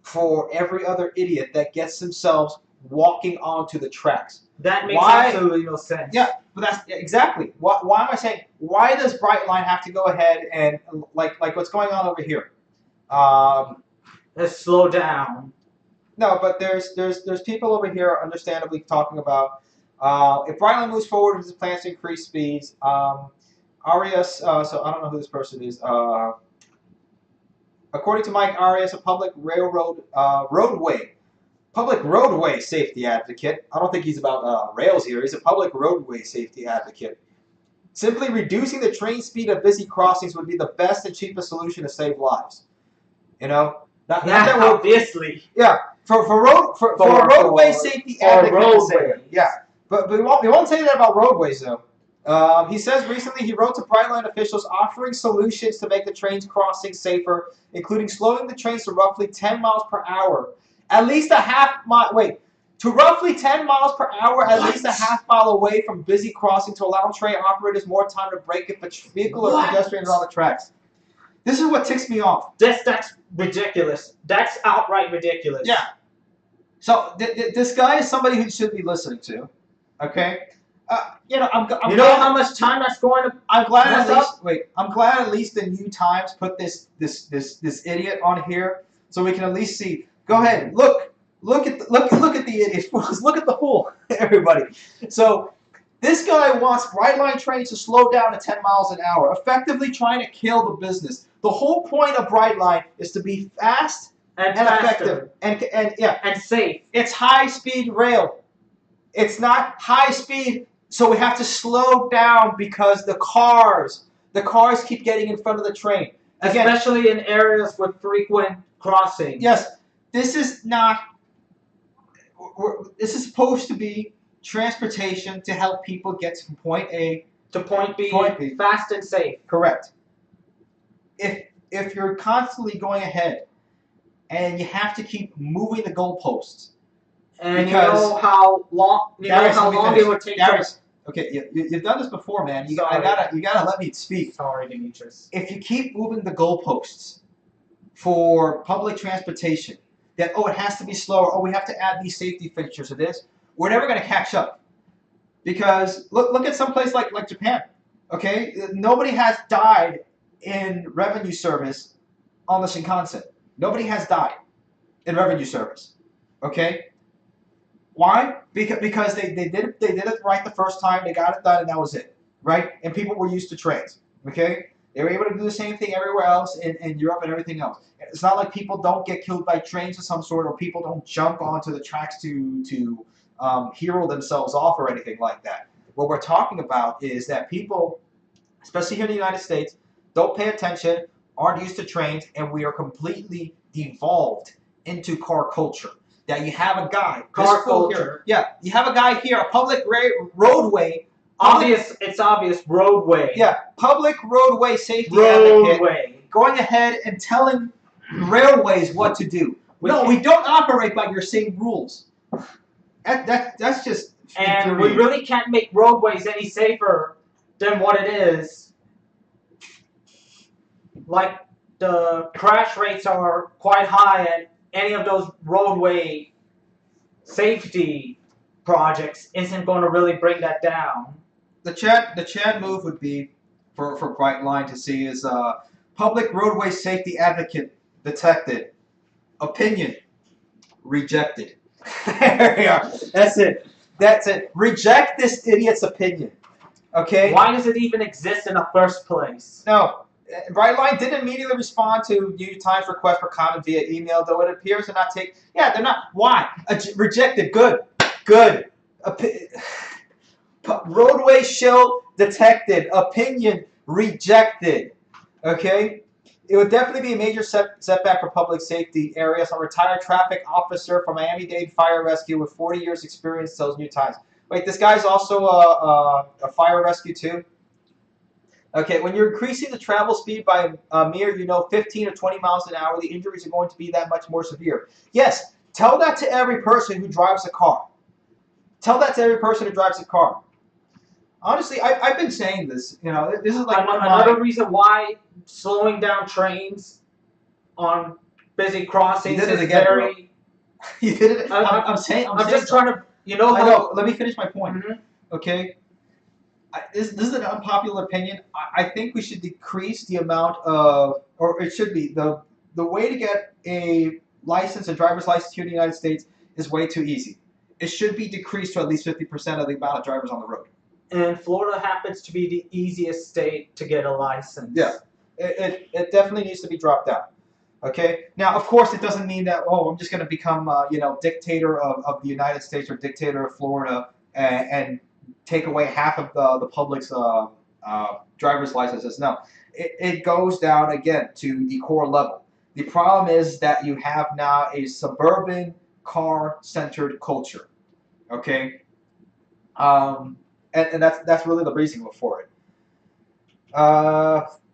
for every other idiot that gets themselves walking onto the tracks? That makes absolutely no sense. Yeah, but that's exactly. Why am I saying? Why does Brightline have to go ahead and like what's going on over here? Let's slow down. No, but there's people over here, understandably, talking about if Brightline moves forward with his plans to increase speeds. Arias, so I don't know who this person is. According to Mike Arias, a public roadway safety advocate. I don't think he's about rails here. He's a public roadway safety advocate. Simply reducing the train speed of busy crossings would be the best and cheapest solution to save lives. You know, obviously. Yeah, for a roadway safety advocate. Yeah, but we won't say that about roadways though. He says recently he wrote to Brightline officials offering solutions to make the trains crossing safer, including slowing the trains to roughly 10 miles per hour, at least a half mile. Wait, to roughly 10 miles per hour, at least a half mile away from busy crossing to allow train operators more time to brake if a vehicle or pedestrian is on the tracks. This is what ticks me off. That's ridiculous. That's outright ridiculous. Yeah. So this guy is somebody who should be listening to. Okay. You know, you know how much time that's going to. I'm glad at least. Wait. I'm glad at least the New Times put this idiot on here, so we can at least see. Go ahead. Look at the idiot. Look at the fool. Everybody. So. This guy wants Brightline trains to slow down to 10 miles an hour, effectively trying to kill the business. The whole point of Brightline is to be fast and effective and safe. It's high-speed rail. It's not high speed, so we have to slow down because the cars keep getting in front of the train. Again, especially in areas with frequent crossings. Yes, this is not. This is supposed to be transportation to help people get from point A to point B fast and safe. Correct. If you're constantly going ahead and you have to keep moving the goalposts, and you know how long it would take. Darius, okay, you've done this before, man. You gotta let me speak. Sorry, Demetrius. If you keep moving the goalposts for public transportation, that it has to be slower. We have to add these safety features to this. We're never going to catch up, because look at some place like Japan. Okay, nobody has died in revenue service on the Shinkansen. Nobody has died in revenue service. Okay, why? Because they did it right the first time. They got it done, and that was it. Right, and people were used to trains. Okay, they were able to do the same thing everywhere else in Europe and everything else. It's not like people don't get killed by trains of some sort, or people don't jump onto the tracks to hero themselves off or anything like that. What we're talking about is that people, especially here in the United States, don't pay attention, aren't used to trains, and we are completely devolved into car culture. That you have a guy, car culture. Here, yeah, you have a guy here, a public roadway Obvious. It's obvious. Roadway. Yeah, public roadway safety advocate Roadway. going ahead and telling railways what to do. We don't operate by your same rules. That's just And we really can't make roadways any safer than what it is. Like the crash rates are quite high, and any of those roadway safety projects isn't going to really bring that down. The chat move would be for Brightline to see is public roadway safety advocate detected, opinion rejected. There we are. That's it. That's it. Reject this idiot's opinion. Okay. Why does it even exist in the first place? No. Brightline didn't immediately respond to New Times request for comment via email, though it appears to not take. Yeah, they're not. Why? Rejected. Good. Good. Roadway shill detected. Opinion rejected. Okay? It would definitely be a major setback for public safety areas. A retired traffic officer from Miami-Dade Fire Rescue with 40 years experience tells New Times. Wait, this guy's also a fire rescue too? Okay, when you're increasing the travel speed by a mere, 15 or 20 miles an hour, the injuries are going to be that much more severe. Yes, tell that to every person who drives a car. Tell that to every person who drives a car. Honestly, I've been saying this. This is like another reason why slowing down trains on busy crossings is very. You did it. I'm just trying to. I know. Let me finish my point. Mm-hmm. Okay. This is an unpopular opinion. I think we should decrease the amount of, or it should be the way to get a license, a driver's license here in the United States, is way too easy. It should be decreased to at least 50% of the amount of drivers on the road. And Florida happens to be the easiest state to get a license. Yeah, it definitely needs to be dropped down. Okay. Now, of course, it doesn't mean that I'm just going to become dictator of the United States or dictator of Florida and take away half of the public's driver's licenses. No, it goes down again to the core level. The problem is that you have now a suburban car-centered culture. Okay. And that's really the reason for it.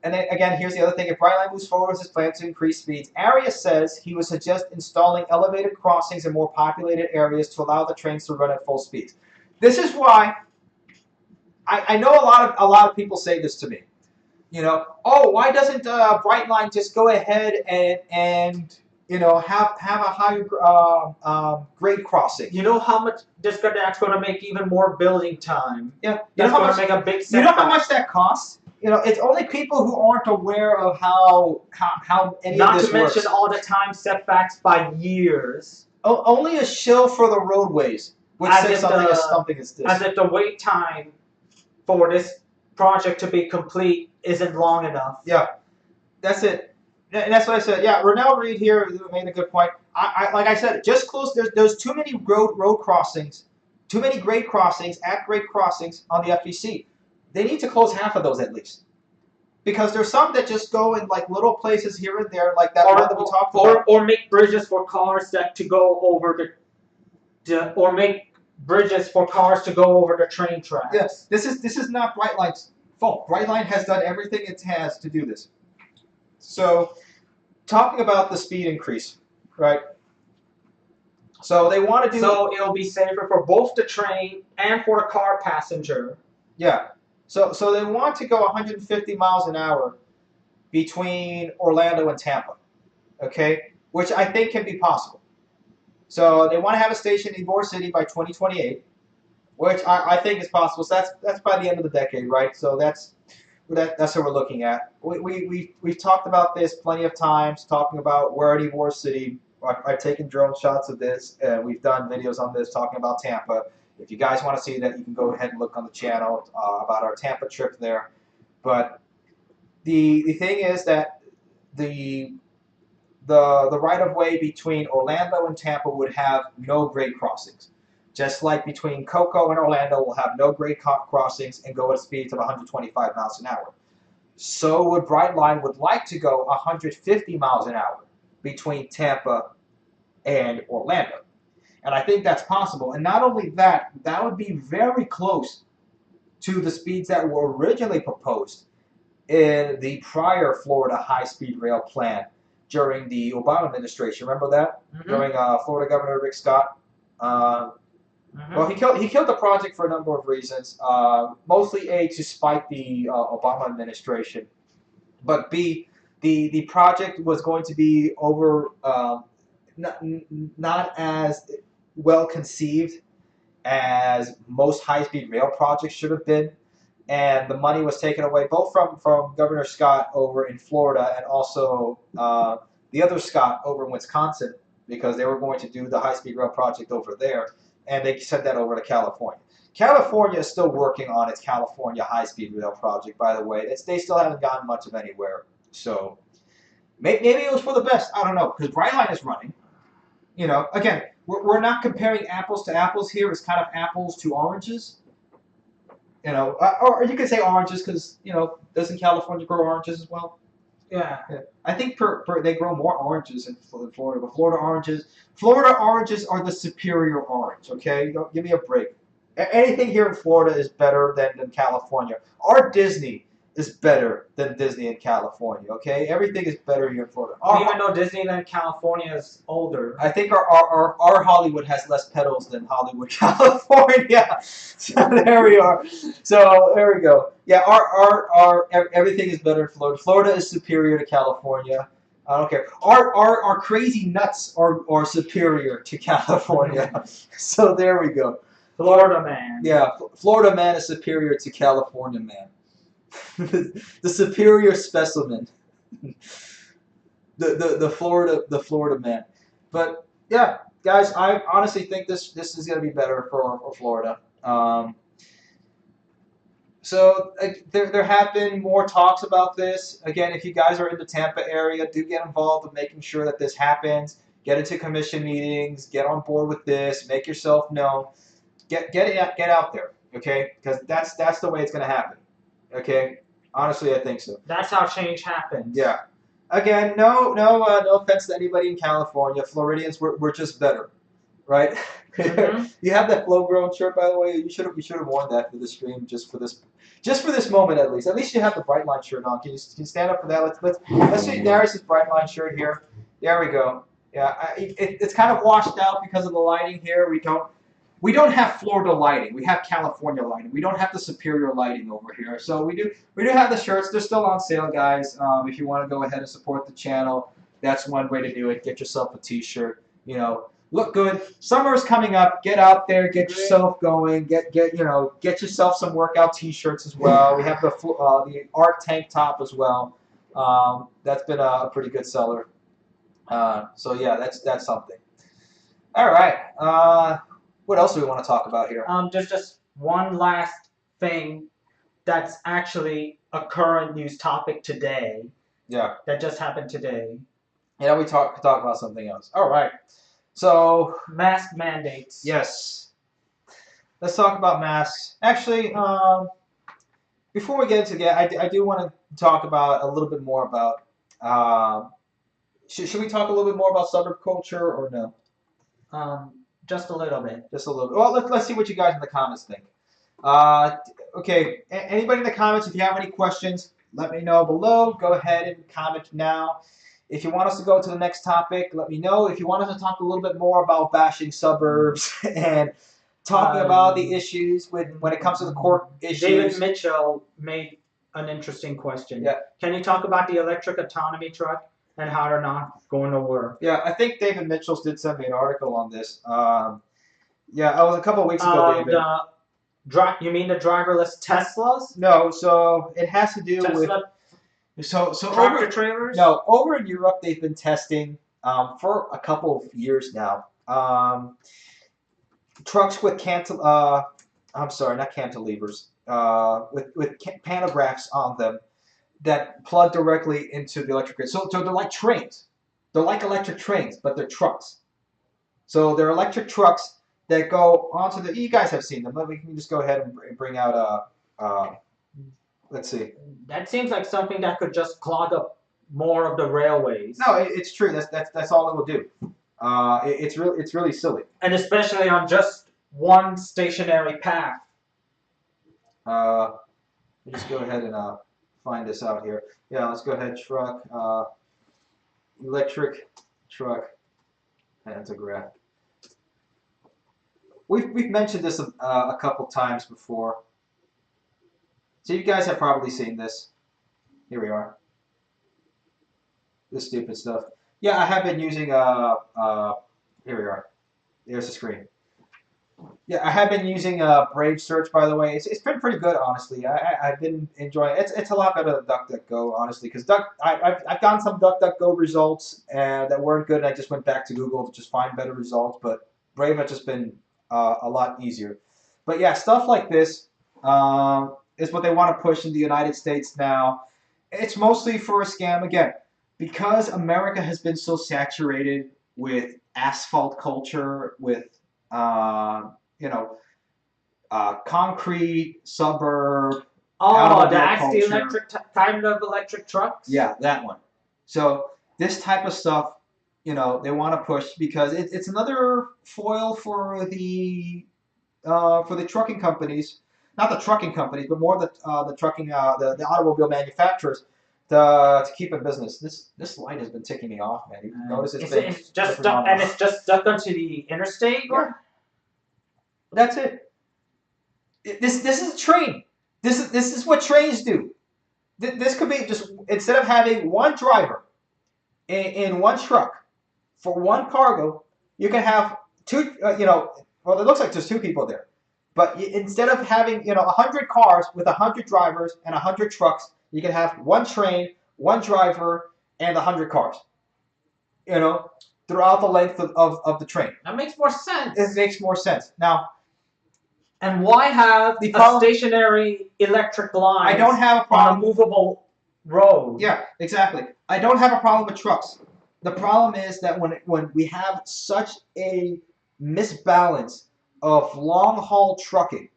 And then, again, here's the other thing. If Brightline moves forward with his plan to increase speeds, Arias says he would suggest installing elevated crossings in more populated areas to allow the trains to run at full speeds. This is why I know a lot of people say this to me. Why doesn't Brightline just go ahead and have a higher grade crossing? You know how much that's going to make even more building time. Yeah, that's going to make a big setback. You know how much that costs? It's only people who aren't aware of how any of this works. Not to mention all the time setbacks by years. Only a shill for the roadways would say something as this. As if the wait time for this project to be complete isn't long enough. Yeah, that's it. And that's what I said. Yeah, Ronell Reed here made a good point. Like I said, just close. There's too many road crossings, too many grade crossings at grade crossings on the FEC. They need to close half of those at least, because there's some that just go in like little places here and there, like that one that we talked about. Or make bridges for cars to go over or make bridges for cars to go over the train tracks. Yes, this is not Brightline's fault. Brightline has done everything it has to do this. So, talking about the speed increase, right? So they want to do. So it'll be safer for both the train and for the car passenger. Yeah. So they want to go 150 miles an hour between Orlando and Tampa, okay? Which I think can be possible. So they want to have a station in Ybor City by 2028, which I think is possible. So that's by the end of the decade, right? So that's what we're looking at. We've talked about this plenty of times, talking about where in Ybor City. I've taken drone shots of this. We've done videos on this talking about Tampa. If you guys want to see that, you can go ahead and look on the channel about our Tampa trip there. But the thing is that the right-of-way between Orlando and Tampa would have no grade crossings. Just like between Cocoa and Orlando will have no grade crossings and go at speeds of 125 miles an hour. So would Brightline would like to go 150 miles an hour between Tampa and Orlando. And I think that's possible. And not only that, that would be very close to the speeds that were originally proposed in the prior Florida high-speed rail plan during the Obama administration. Remember that? Mm-hmm. During Florida Governor Rick Scott. Well, he killed the project for a number of reasons. Mostly A, to spite the Obama administration, but B, the project was going to be not as well conceived as most high-speed rail projects should have been, and the money was taken away both from Governor Scott over in Florida and also the other Scott over in Wisconsin, because they were going to do the high-speed rail project over there, and they sent that over to California. California is still working on its California high-speed rail project, by the way. They still haven't gotten much of anywhere. So maybe it was for the best. I don't know, because Brightline is running. You know, again, we're not comparing apples to apples here. It's kind of apples to oranges. You know, or you could say oranges because, you know, doesn't California grow oranges as well? Yeah. I think they grow more oranges in Florida, but Florida oranges are the superior orange. Okay, don't give me a break. Anything here in Florida is better than California. Our Disney is better than Disney in California. Okay, everything is better here in Florida. Even though Disneyland California is older, I think our Hollywood has less petals than Hollywood, California. So there we are. So there we go. Yeah, our everything is better in Florida. Florida is superior to California. I don't care. Our crazy nuts are superior to California. So there we go. Florida man. Yeah, Florida man is superior to California man. The superior specimen. The Florida man. But yeah, guys, I honestly think this is going to be better for Florida. So there have been more talks about this. Again, if you guys are in the Tampa area, do get involved in making sure that this happens. Get into commission meetings. Get on board with this. Make yourself known. Get out there, okay? Because that's the way it's going to happen, okay? Honestly, I think so. That's how change happens. Yeah. Again, no offense to anybody in California. Floridians, we're just better, right? Mm-hmm. You have that flow grown shirt, by the way. You should have worn that for the stream, just for this moment at least. At least you have the Brightline shirt on. Can you stand up for that? Let's see Darius's Brightline shirt here. There we go. Yeah, it's kind of washed out because of the lighting here. We don't have Florida lighting. We have California lighting. We don't have the superior lighting over here. So we do have the shirts. They're still on sale, guys. If you want to go ahead and support the channel, that's one way to do it. Get yourself a T-shirt. You know, look good. Summer's coming up. Get out there. Get yourself going. Get yourself some workout T-shirts as well. We have the art tank top as well. That's been a pretty good seller. So yeah, that's something. All right. What else do we want to talk about here? There's just one last thing that's actually a current news topic today. Yeah. That just happened today. Yeah, we talk about something else. All right. So mask mandates. Yes. Let's talk about masks. Actually, before we get into that, I do want to talk about a little bit more about. Should we talk a little bit more about suburb culture or no? Just a little bit. Just a little bit. Well, let's see what you guys in the comments think. Okay, anybody in the comments, if you have any questions, let me know below. Go ahead and comment now. If you want us to go to the next topic, let me know. If you want us to talk a little bit more about bashing suburbs and talking about the issues when it comes to the court issues. David Mitchell made an interesting question. Yeah. Can you talk about the electric autonomy truck and how they're not going to work? Yeah, I think David Mitchell did send me an article on this. Yeah, I was a couple of weeks ago, David. You mean the driverless Teslas? No, so it has to do with tractor trailers? No, over in Europe they've been testing for a couple of years now. Trucks with not cantilevers. With pantographs on them that plug directly into the electric grid. So they're like trains. They're like electric trains, but they're trucks. So they're electric trucks that go onto the. You guys have seen them. We can just go ahead and bring out let's see. That seems like something that could just clog up more of the railways. No, it's true. That's all it will do. It's really silly. And especially on just one stationary path. Let me just go ahead and find this out here. Yeah, let's go ahead. Truck, electric truck pantograph. We've mentioned this a couple times before. So you guys have probably seen this. Here we are. This stupid stuff. Yeah, I have been using here we are. There's the screen. Yeah, I have been using Brave Search, by the way. It's been pretty good, honestly. I've been enjoying it. It's a lot better than DuckDuckGo, honestly, because I've gotten some DuckDuckGo results that weren't good, and I just went back to Google to just find better results. But Brave has just been a lot easier. But yeah, stuff like this is what they want to push in the United States now. It's mostly for a scam again, because America has been so saturated with asphalt culture, with you know, concrete suburb, Oh, automobile that's the culture. electric kind of electric trucks. Yeah, that one. So this type of stuff, they want to push because it's another foil for the trucking companies, not the trucking companies, but more the trucking the automobile manufacturers to keep in business. This light has been ticking me off, man. You notice It's just stuck, and it's just stuck onto the interstate. Yeah. That's it. This is a train. This is what trains do. This could be just instead of having one driver in one truck for one cargo, you can have two. Well, it looks like there's two people there, but instead of having 100 cars with 100 drivers and 100 trucks, you can have one train, one driver, and 100 cars. Throughout the length of the train. That makes more sense. It makes more sense now. And why have The problem, stationary electric line? I don't have a problem on a movable road. Yeah, exactly. I don't have a problem with trucks. The problem is that when we have such a misbalance of long haul trucking,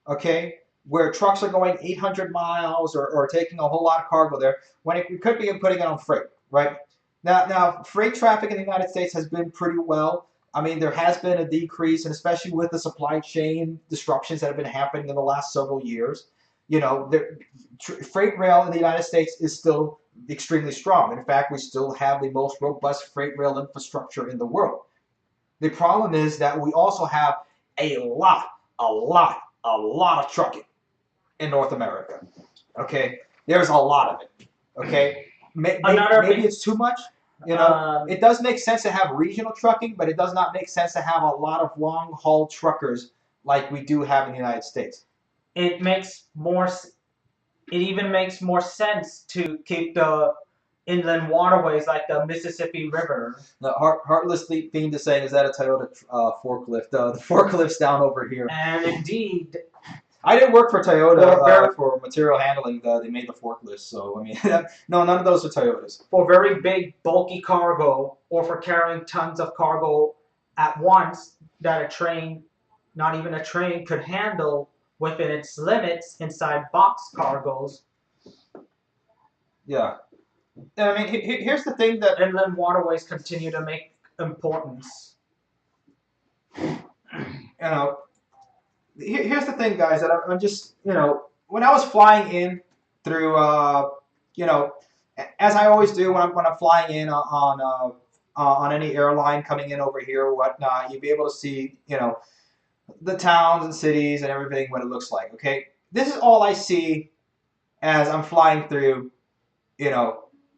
okay, where trucks are going 800 miles or taking a whole lot of cargo there, when we could be putting it on freight, right? Now, freight traffic in the United States has been pretty well. I mean, there has been a decrease, and especially with the supply chain disruptions that have been happening in the last several years, freight rail in the United States is still extremely strong. In fact, we still have the most robust freight rail infrastructure in the world. The problem is that we also have a lot of trucking in North America. Okay, there's a lot of it. Okay, maybe it's too much. It does make sense to have regional trucking, but it does not make sense to have a lot of long haul truckers like we do have in the United States. It even makes more sense to keep the inland waterways like the Mississippi River. The heartless thing to say is that a Toyota forklift. The forklift's down over here. And indeed, I didn't work for Toyota for material handling. They made the forklifts, so I mean, no, none of those are Toyotas. For very big, bulky cargo, or for carrying tons of cargo at once that a train, not even a train, could handle within its limits inside box cargoes. Yeah. And I mean, here's the thing that inland waterways continue to make importance. Here's the thing, guys, that I'm just, when I was flying in through, as I always do when I'm flying in on any airline coming in over here or whatnot, you'll be able to see, the towns and cities and everything, what it looks like, okay? This is all I see as I'm flying through,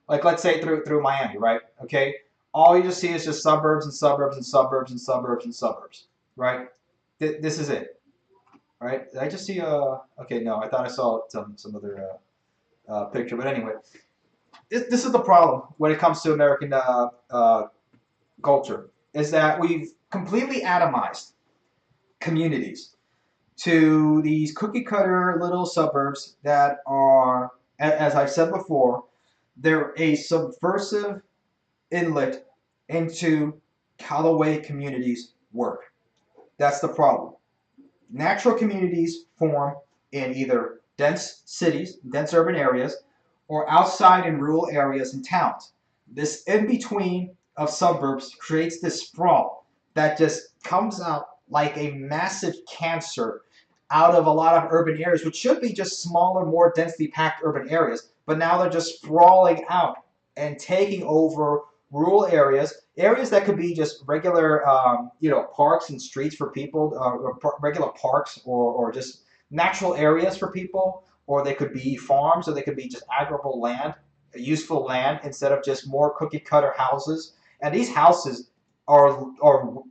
like let's say through Miami, right? Okay? All you just see is just suburbs and suburbs and suburbs and suburbs and suburbs, right? This is it, right? Did I just see okay, no, I thought I saw some other picture, but anyway. This is the problem when it comes to American culture, is that we've completely atomized communities to these cookie cutter little suburbs that are, as I've said before, they're a subversive inlet into how the way communities work. That's the problem. Natural communities form in either dense cities, dense urban areas, or outside in rural areas and towns. This in-between of suburbs creates this sprawl that just comes out like a massive cancer out of a lot of urban areas, which should be just smaller, more densely packed urban areas. But now they're just sprawling out and taking over rural areas, areas that could be just regular, parks and streets for people, regular parks, or just natural areas for people, or they could be farms, or they could be just arable land, useful land, instead of just more cookie cutter houses. And these houses are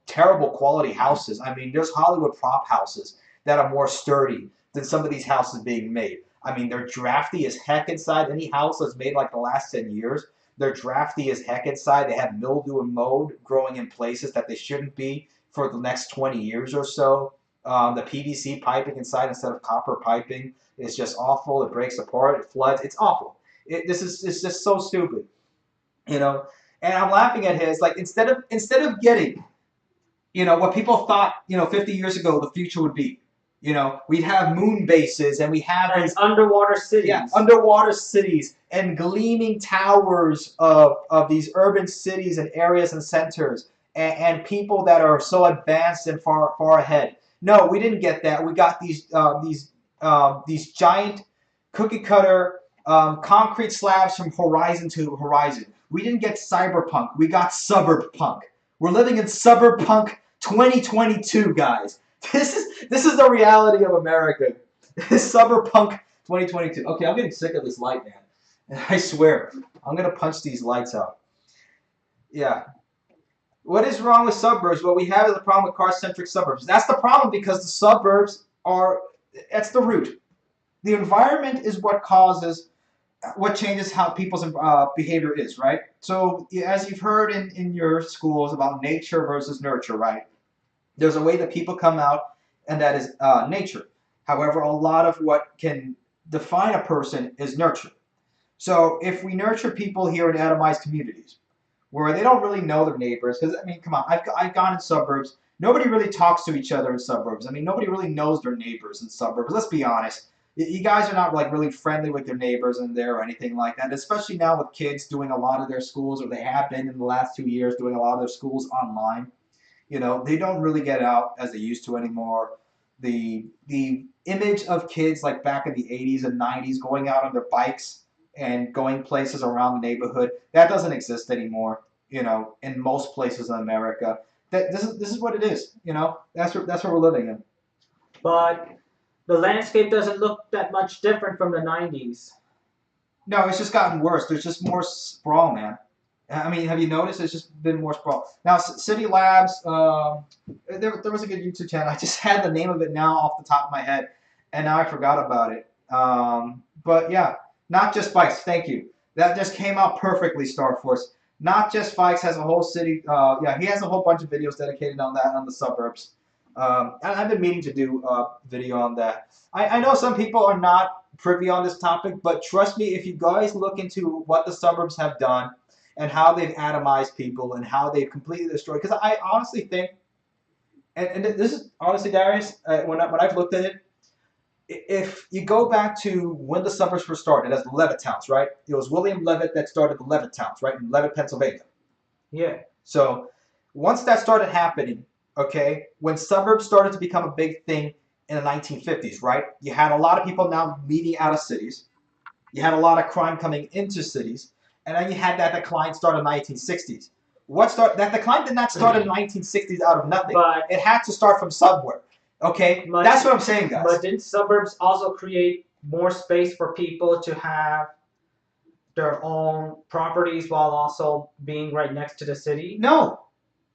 terrible quality houses. I mean, there's Hollywood prop houses that are more sturdy than some of these houses being made. I mean, they're drafty as heck inside. Any house that's made like the last 10 years, they're drafty as heck inside. They have mildew and mold growing in places that they shouldn't be for the next 20 years or so. The PVC piping inside instead of copper piping is just awful. It breaks apart. It floods. It's awful. It's just so stupid, you know. And I'm laughing at his like instead of getting, what people thought 50 years ago the future would be. We'd have moon bases and we have And these underwater cities. yeah, underwater cities and gleaming towers of these urban cities and areas and centers and people that are so advanced and far ahead. No, we didn't get that. We got these giant cookie cutter concrete slabs from horizon to horizon. We didn't get cyberpunk. We got suburb punk. We're living in suburb punk 2022, guys. This is the reality of America. Cyberpunk 2022. Okay, I'm getting sick of this light, man. And I swear, I'm gonna punch these lights out. Yeah. What is wrong with suburbs? What we have is a problem with car-centric suburbs. That's the problem because the suburbs that's the root. The environment is what changes how people's behavior is, right? So as you've heard in your schools about nature versus nurture, right? There's a way that people come out, and that is nature. However, a lot of what can define a person is nurture. So if we nurture people here in atomized communities, where they don't really know their neighbors, because, I mean, come on, I've gone in suburbs. Nobody really talks to each other in suburbs. I mean, nobody really knows their neighbors in suburbs. Let's be honest. You guys are not like really friendly with your neighbors in there or anything like that, especially now with kids doing a lot of their schools, or they have been in the last 2 years doing a lot of their schools online. They don't really get out as they used to anymore. The image of kids like back in the 80s and 90s going out on their bikes and going places around the neighborhood, that doesn't exist anymore, in most places in America. This is what it is, That's what we're living in. But the landscape doesn't look that much different from the 90s. No, it's just gotten worse. There's just more sprawl, man. I mean, have you noticed? It's just been more sprawl. Now, City Labs, there was a good YouTube channel. I just had the name of it now off the top of my head, and now I forgot about it. But yeah, Not Just Bikes. Thank you. That just came out perfectly, Star Force. Not Just Bikes has a whole city. He has a whole bunch of videos dedicated on that, on the suburbs. And I've been meaning to do a video on that. I know some people are not privy on this topic, but trust me, if you guys look into what the suburbs have done and how they've atomized people and how they've completely destroyed, because I honestly think, and this is honestly, Darius, when I've looked at it, if you go back to when the suburbs were started as the Levittowns, right? It was William Levitt that started the Levittowns, right, in Levitt, Pennsylvania. Yeah. So once that started happening, okay, when suburbs started to become a big thing in the 1950s, right? You had a lot of people now meeting out of cities. You had a lot of crime coming into cities. And then you had that decline start in the 1960s. That decline did not start in the 1960s out of nothing. But it had to start from somewhere. Okay? That's what I'm saying, guys. But didn't suburbs also create more space for people to have their own properties while also being right next to the city? No.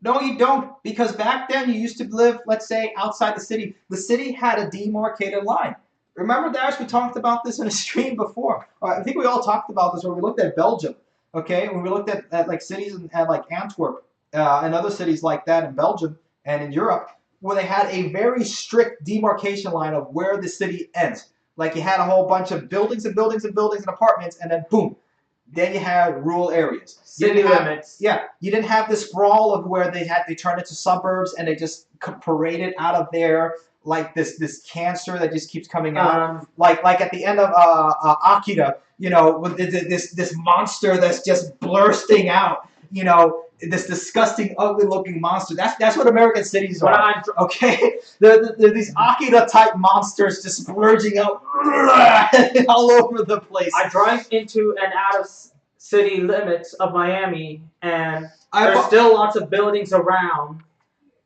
No, you don't. Because back then you used to live, let's say, outside the city. The city had a demarcated line. Remember, Darius, we talked about this in a stream before. I think we all talked about this when we looked at Belgium. Okay? When we looked at like cities and like Antwerp and other cities like that in Belgium and in Europe, where they had a very strict demarcation line of where the city ends. Like you had a whole bunch of buildings and buildings and buildings and apartments, and then boom. Then you had rural areas. City limits. Yeah, you didn't have this sprawl of where they turned into suburbs and they just paraded out of there like this cancer that just keeps coming out. Like at the end of Akira, with this monster that's just bursting out. this disgusting, ugly-looking monster. That's what American cities When are. I Okay, they're these Akira-type monsters just splurging out all over the place. I drive into and out of city limits of Miami, and I there's apo- still lots of buildings around,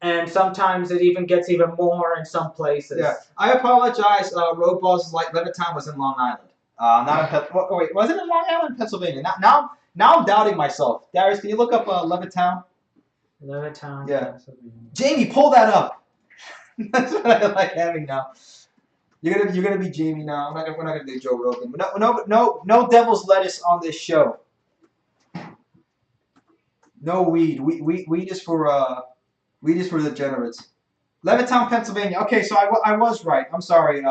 and sometimes it even gets even more in some places. Yeah, I apologize. Road Balls like Levittown was in Long Island. Not in wait, was it in Long Island, Pennsylvania? Now I'm doubting myself. Darius, can you look up Levittown? Levittown, Yeah. Pennsylvania. Jamie, pull that up. That's what I like having now. You're gonna be Jamie now. We're not gonna do Joe Rogan. No devil's lettuce on this show. No weed. We just for degenerates. Levittown, Pennsylvania. Okay, so I was right. I'm sorry.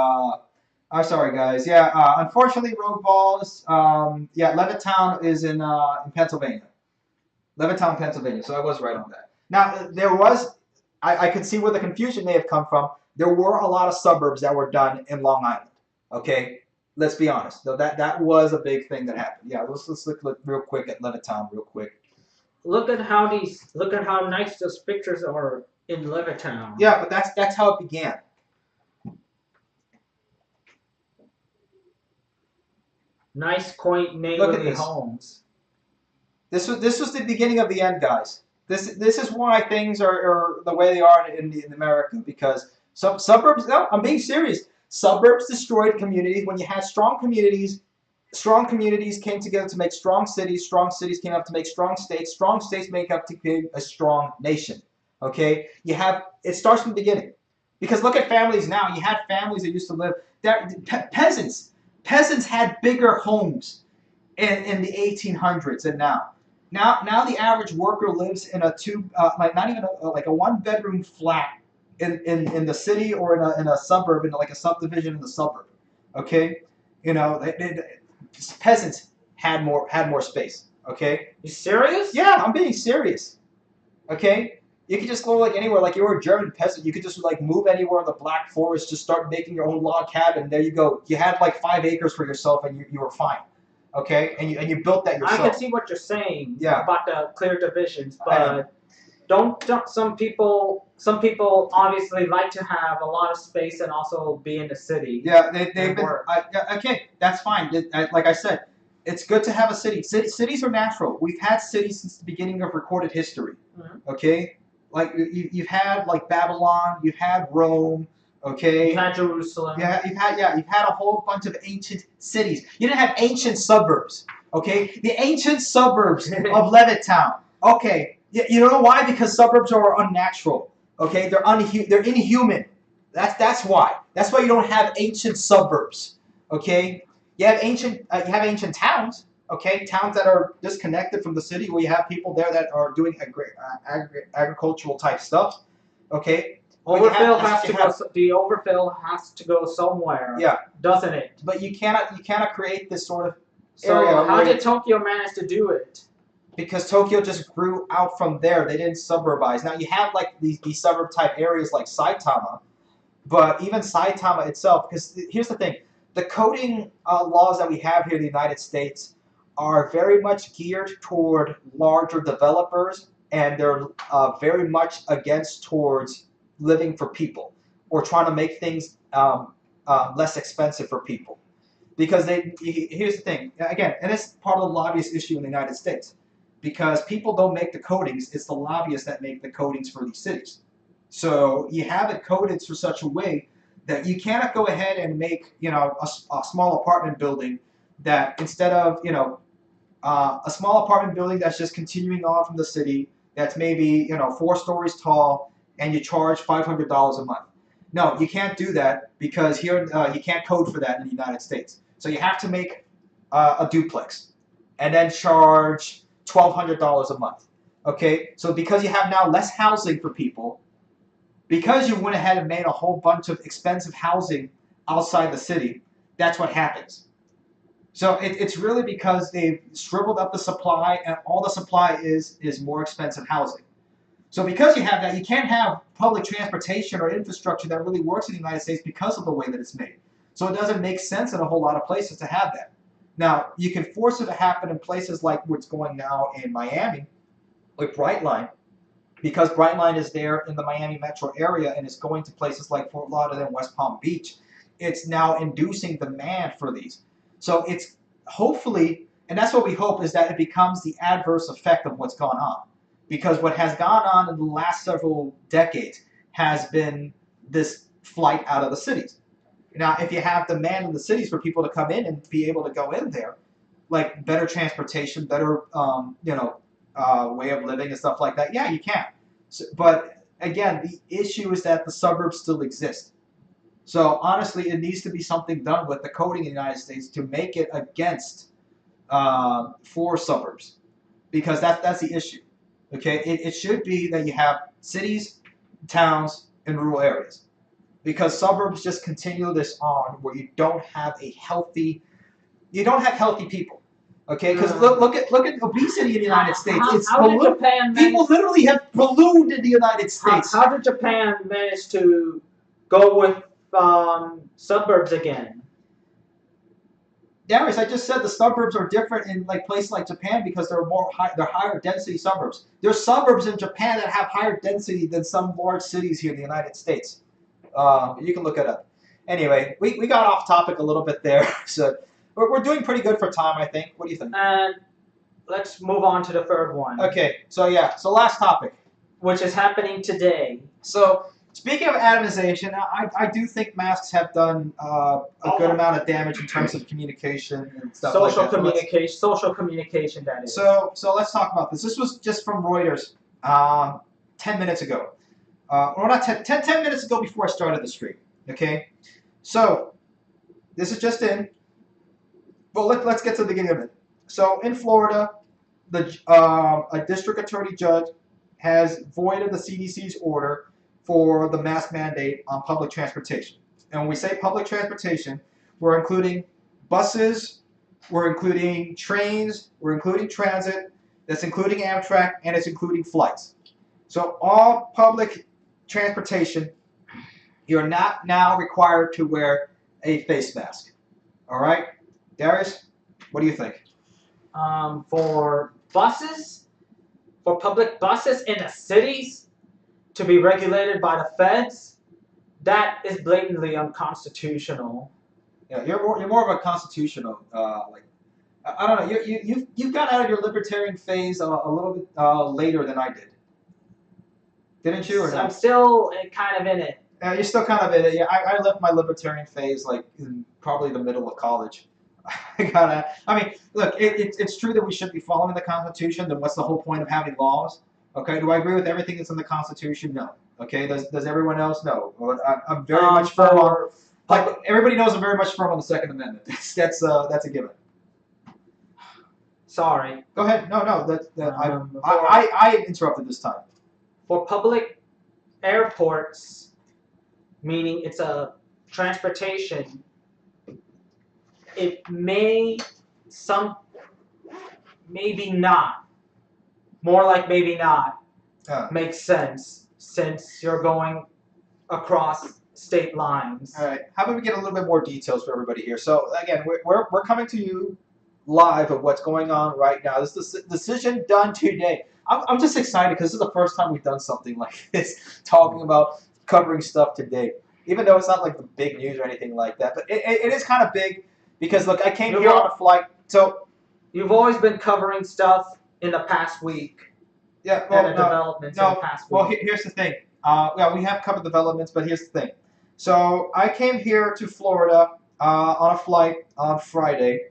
I'm sorry, guys. Yeah. Unfortunately, Road Balls. Yeah, Levittown is in Pennsylvania. Levittown, Pennsylvania. So I was right on that. Now there was. I could see where the confusion may have come from. There were a lot of suburbs that were done in Long Island. Okay, let's be honest. Though that was a big thing that happened. Yeah, let's look real quick at Levittown, real quick. Look at how nice those pictures are in Levittown. Yeah, but that's how it began. Nice, quaint, neighborly homes. This was the beginning of the end, guys. This is why things are the way they are in America, because some suburbs. No, I'm being serious. Suburbs destroyed communities. When you had strong communities came together to make strong cities. Strong cities came up to make strong states. Strong states make up to create a strong nation. Okay, it starts from the beginning, because look at families now. You had families that used to live there. Peasants had bigger homes in the 1800s than now. Now the average worker lives in a not even like a one-bedroom flat in the city, or in a suburb, in like a subdivision in the suburb. Okay, peasants had more space. Okay. You serious? Yeah, I'm being serious. Okay. You could just go like anywhere, like you were a German peasant. You could just like move anywhere in the Black Forest, just start making your own log cabin. There you go. You had like 5 acres for yourself, and you were fine. Okay, and you built that yourself. I can see what you're saying about the clear divisions, I don't some people obviously like to have a lot of space and also be in the city. Yeah, they've been. work. Okay, that's fine. Like I said, it's good to have a city. Cities are natural. We've had cities since the beginning of recorded history. Mm-hmm. Okay, like you've had like Babylon, you've had Rome. Okay. You had Jerusalem. Yeah, you've had a whole bunch of ancient cities. You didn't have ancient suburbs. Okay, the ancient suburbs of Levittown. Okay, you know why? Because suburbs are unnatural. Okay, they're inhuman. That's why. That's why you don't have ancient suburbs. Okay, you have ancient towns. Okay, towns that are disconnected from the city, where you have people there that are doing agricultural type stuff. Okay. Overfill the overfill has to go somewhere. Yeah, doesn't it? But you cannot create this sort of area. So how did Tokyo manage to do it? Because Tokyo just grew out from there. They didn't suburbize. Now you have like these suburb type areas like Saitama, but even Saitama itself. Because here's the thing: the coding laws that we have here in the United States are very much geared toward larger developers, and they're very much against towards living for people, or trying to make things less expensive for people. Because here's the thing, again, and it's part of the lobbyist issue in the United States, because people don't make the codings, it's the lobbyists that make the codings for these cities. So you have it coded for such a way that you cannot go ahead and make a small apartment building that, instead of a small apartment building that's just continuing on from the city, that's maybe 4 stories tall, and you charge $500 a month. No, you can't do that, because here you can't code for that in the United States. So you have to make a duplex, and then charge $1,200 a month. Okay, so because you have now less housing for people, because you went ahead and made a whole bunch of expensive housing outside the city, that's what happens. So it's really because they've shriveled up the supply, and all the supply is more expensive housing. So because you have that, you can't have public transportation or infrastructure that really works in the United States because of the way that it's made. So it doesn't make sense in a whole lot of places to have that. Now, you can force it to happen in places like what's going now in Miami, with Brightline, because Brightline is there in the Miami metro area and is going to places like Fort Lauderdale and West Palm Beach, it's now inducing demand for these. So it's hopefully, and that's what we hope, is that it becomes the adverse effect of what's gone on. Because what has gone on in the last several decades has been this flight out of the cities. Now, if you have demand in the cities for people to come in and be able to go in there, like better transportation, better way of living and stuff like that, yeah, you can. So, but again, the issue is that the suburbs still exist. So honestly, it needs to be something done with the coding in the United States to make it against for suburbs, because that's the issue. Okay, it should be that you have cities, towns, and rural areas, because suburbs just continue this on where you don't have healthy people. Okay, because look at obesity in the United States. How did Japan people literally have ballooned in the United States. How did Japan manage to go with suburbs again? Darius, I just said the suburbs are different in like places like Japan because they're higher density suburbs. There's suburbs in Japan that have higher density than some large cities here in the United States. You can look it up. Anyway, we got off topic a little bit there, so we're doing pretty good for time, I think. What do you think? And let's move on to the third one. Okay, so yeah, so last topic, which is happening today. So speaking of atomization, I do think masks have done a good amount of damage in terms of communication and stuff like that. Social communication, that is. So let's talk about this. This was just from Reuters 10 minutes ago. Or not 10 minutes ago before I started the stream. Okay? So, this is just in. Well, let's get to the beginning of it. So, in Florida, a district attorney judge has voided the CDC's order for the mask mandate on public transportation. And when we say public transportation, we're including buses, we're including trains, we're including transit, that's including Amtrak, and it's including flights. So all public transportation, you're not now required to wear a face mask. All right? Darius, what do you think? For buses, for public buses in the cities, to be regulated by the feds, that is blatantly unconstitutional. Yeah, you're more of a constitutional I don't know. You got out of your libertarian phase a little bit later than I did, didn't you? Or I'm still kind of in it. You're still kind of in it. Yeah, I left my libertarian phase like in probably the middle of college. I mean, look, it's true that we should be following the Constitution. Then what's the whole point of having laws? Okay, do I agree with everything that's in the Constitution? No. Okay, does everyone else? No. I'm very much firm on. Like everybody knows, I'm very much firm on the Second Amendment. That's a given. Sorry. Go ahead. No. I interrupted this time. For public airports, meaning it's a transportation, it maybe not. More like maybe not. Makes sense since you're going across state lines. All right. How about we get a little bit more details for everybody here? So again, we're coming to you live of what's going on right now. This is the decision done today. I'm just excited because this is the first time we've done something like this, talking about covering stuff today. Even though it's not like the big news or anything like that, but it is kind of big because look, I came here on a flight. So you've always been covering stuff in the past week. Yeah, well, developments in the past week. Well, here's the thing. Yeah, we have covered developments, but here's the thing. So I came here to Florida on a flight on Friday.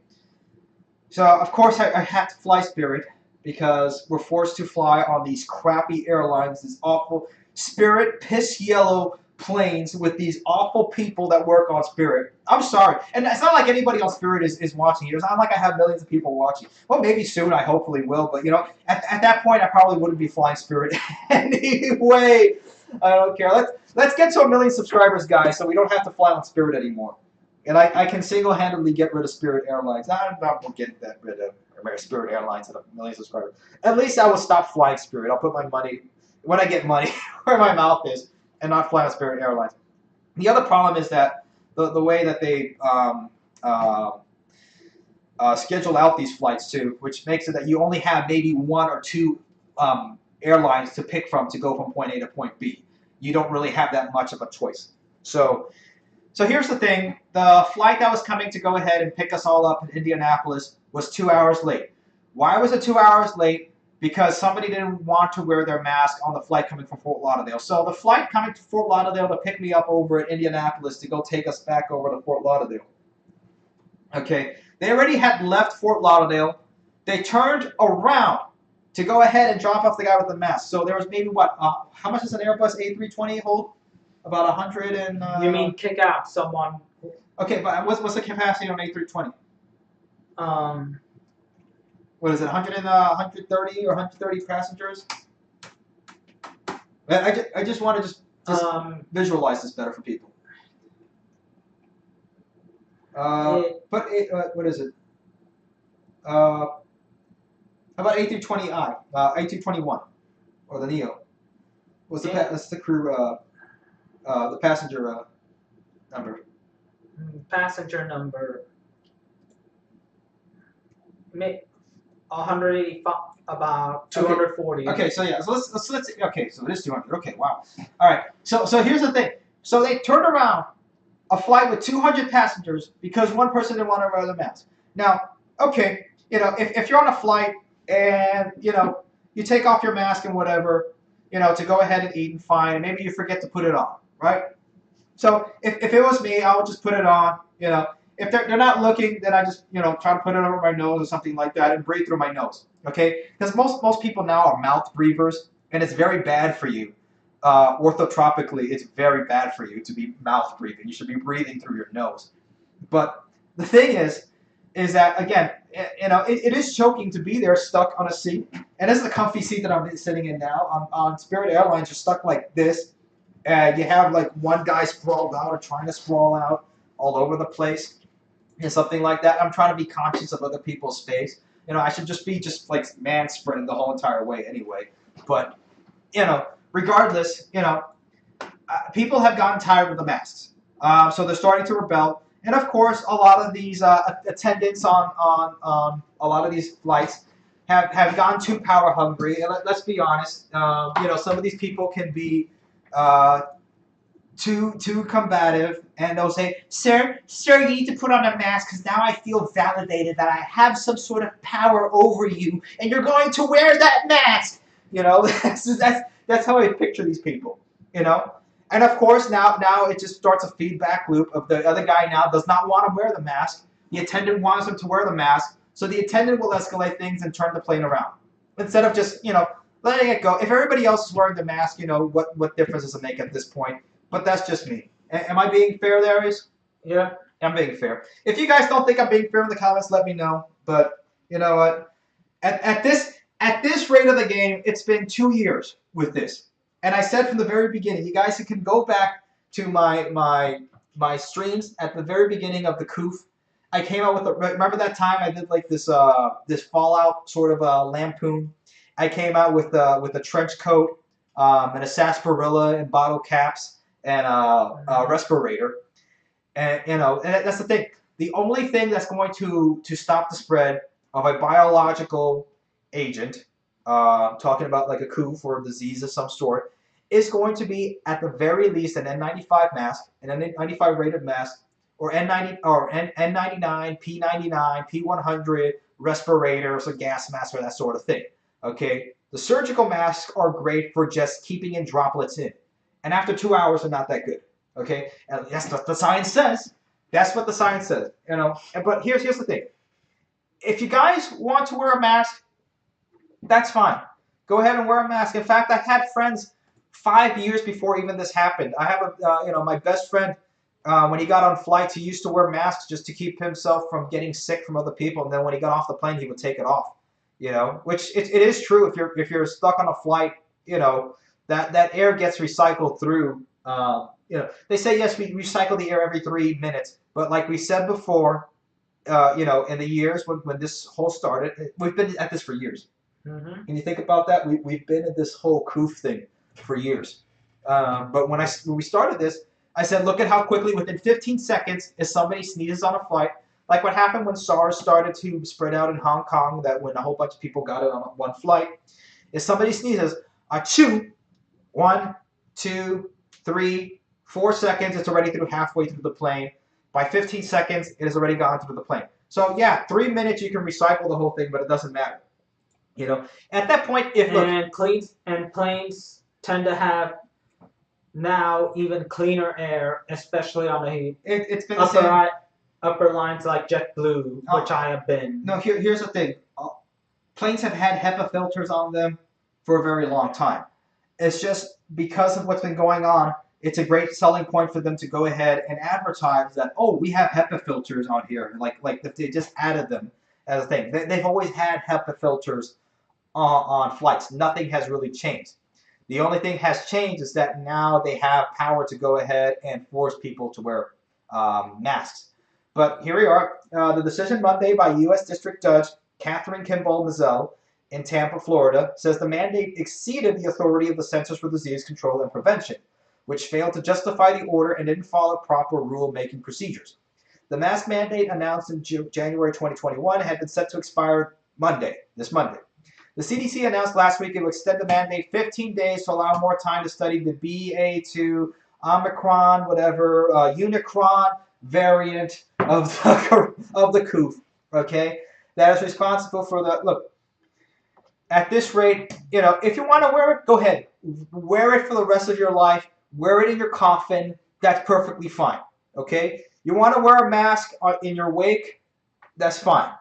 So of course I had to fly Spirit because we're forced to fly on these crappy airlines, these awful Spirit piss yellow planes with these awful people that work on Spirit. I'm sorry. And it's not like anybody on Spirit is watching. It's not like I have millions of people watching. Well, maybe soon I hopefully will. But, you know, at that point, I probably wouldn't be flying Spirit anyway. I don't care. Let's get to 1 million subscribers, guys, so we don't have to fly on Spirit anymore. And I can single-handedly get rid of Spirit Airlines. I'm not getting rid of Spirit Airlines at 1 million subscribers. At least I will stop flying Spirit. I'll put my money, when I get money, where my mouth is, and not fly on Spirit Airlines. The other problem is that the way that they schedule out these flights too, which makes it that you only have maybe 1 or 2 airlines to pick from to go from point A to point B. You don't really have that much of a choice. So here's the thing. The flight that was coming to go ahead and pick us all up in Indianapolis was 2 hours late. Why was it 2 hours late? Because somebody didn't want to wear their mask on the flight coming from Fort Lauderdale. So the flight coming to Fort Lauderdale to pick me up over at Indianapolis to go take us back over to Fort Lauderdale. Okay, they already had left Fort Lauderdale. They turned around to go ahead and drop off the guy with the mask. So there was maybe what? How much does an Airbus A320 hold? About 100 and. You mean kick out someone? Okay, but what's the capacity on A320? What is it? 130 or 130 passengers? I just want to just visualize this better for people. What is it? How about A320i, A321, or the Neo? What's that's the crew, the passenger number? Passenger number. 185, about 240. Okay, so yeah, so let's okay, so it is 200. Okay, wow. All right, so here's the thing. So they turned around a flight with 200 passengers because one person didn't want to wear the mask. Now, okay, if you're on a flight and you take off your mask and whatever, to go ahead and eat and fine, and maybe you forget to put it on, right? So if it was me, I would just put it on, If they're not looking, then I just try to put it over my nose or something like that and breathe through my nose. Okay, because most people now are mouth breathers, and it's very bad for you. Orthotropically, it's very bad for you to be mouth breathing. You should be breathing through your nose. But the thing is that again, it is choking to be there stuck on a seat, and this is the comfy seat that I'm sitting in now. On Spirit Airlines, you're stuck like this. You have like one guy sprawled out or trying to sprawl out all over the place. And something like that. I'm trying to be conscious of other people's space. I should just be like man sprinting the whole entire way anyway. But, regardless, people have gotten tired of the masks. So they're starting to rebel. And of course, a lot of these attendants on a lot of these flights have gone too power hungry. And let's be honest, some of these people can be too combative, and they'll say, sir, you need to put on a mask because now I feel validated that I have some sort of power over you, and you're going to wear that mask. That's how I picture these people. And of course now it just starts a feedback loop of the other guy now does not want to wear the mask. The attendant wants him to wear the mask, so the attendant will escalate things and turn the plane around instead of just letting it go. If everybody else is wearing the mask, what difference does it make at this point? But that's just me. Am I being fair there, Aries? Yeah. I'm being fair. If you guys don't think I'm being fair in the comments, let me know. But you know what? At this rate of the game, it's been 2 years with this. And I said from the very beginning, you guys can go back to my streams at the very beginning of the COOF. I came out with remember that time I did like this Fallout sort of lampoon. I came out with a trench coat and a sarsaparilla and bottle caps and a respirator, and and that's the thing. The only thing that's going to stop the spread of a biological agent, talking about like a COOF or a disease of some sort, is going to be at the very least an N95 mask, an N95 rated mask, or N90 or N99, P99, P100 respirators, a gas mask, or that sort of thing. Okay, the surgical masks are great for just keeping in droplets in. And after 2 hours, they're not that good. Okay, and that's what the science says. That's what the science says. But here's the thing. If you guys want to wear a mask, that's fine. Go ahead and wear a mask. In fact, I had friends 5 years before even this happened. I have my best friend. When he got on flights, he used to wear masks just to keep himself from getting sick from other people. And then when he got off the plane, he would take it off. Which it is true. If you're stuck on a flight, that air gets recycled through. They say yes, we recycle the air every 3 minutes, but like we said before, in the years when this whole started, we've been at this for years. Mm-hmm. Can you think about that? We've been at this whole COOF thing for years. But when we started this, I said, look at how quickly, within 15 seconds, if somebody sneezes on a flight, like what happened when SARS started to spread out in Hong Kong, that when a whole bunch of people got it on one flight, If somebody sneezes, achoo, 1, 2, 3, 4 seconds, it's already through halfway through the plane. By 15 seconds, it has already gone through the plane. So yeah, 3 minutes you can recycle the whole thing, but it doesn't matter. You know, at that point, if look, and planes tend to have now even cleaner air, especially on the it's been the same. upper lines like JetBlue, which I have been. No, here's the thing. Planes have had HEPA filters on them for a very long time. It's just because of what's been going on, it's a great selling point for them to go ahead and advertise that, oh, we have HEPA filters on here. Like they just added them as a thing. They've always had HEPA filters on flights. Nothing has really changed. The only thing has changed is that now they have power to go ahead and force people to wear masks. But here we are. The decision Monday by U.S. District Judge Catherine Kimball Mizell in Tampa, Florida, says the mandate exceeded the authority of the Centers for Disease Control and Prevention, which failed to justify the order and didn't follow proper rule-making procedures. The mask mandate announced in January 2021 had been set to expire this Monday. The CDC announced last week it would extend the mandate 15 days to allow more time to study the BA2, Omicron, whatever, Unicron variant of the COOF, okay? That is responsible for the, look, at this rate, you know, if you want to wear it, go ahead. Wear it for the rest of your life. Wear it in your coffin. That's perfectly fine, okay? You want to wear a mask in your wake? That's fine.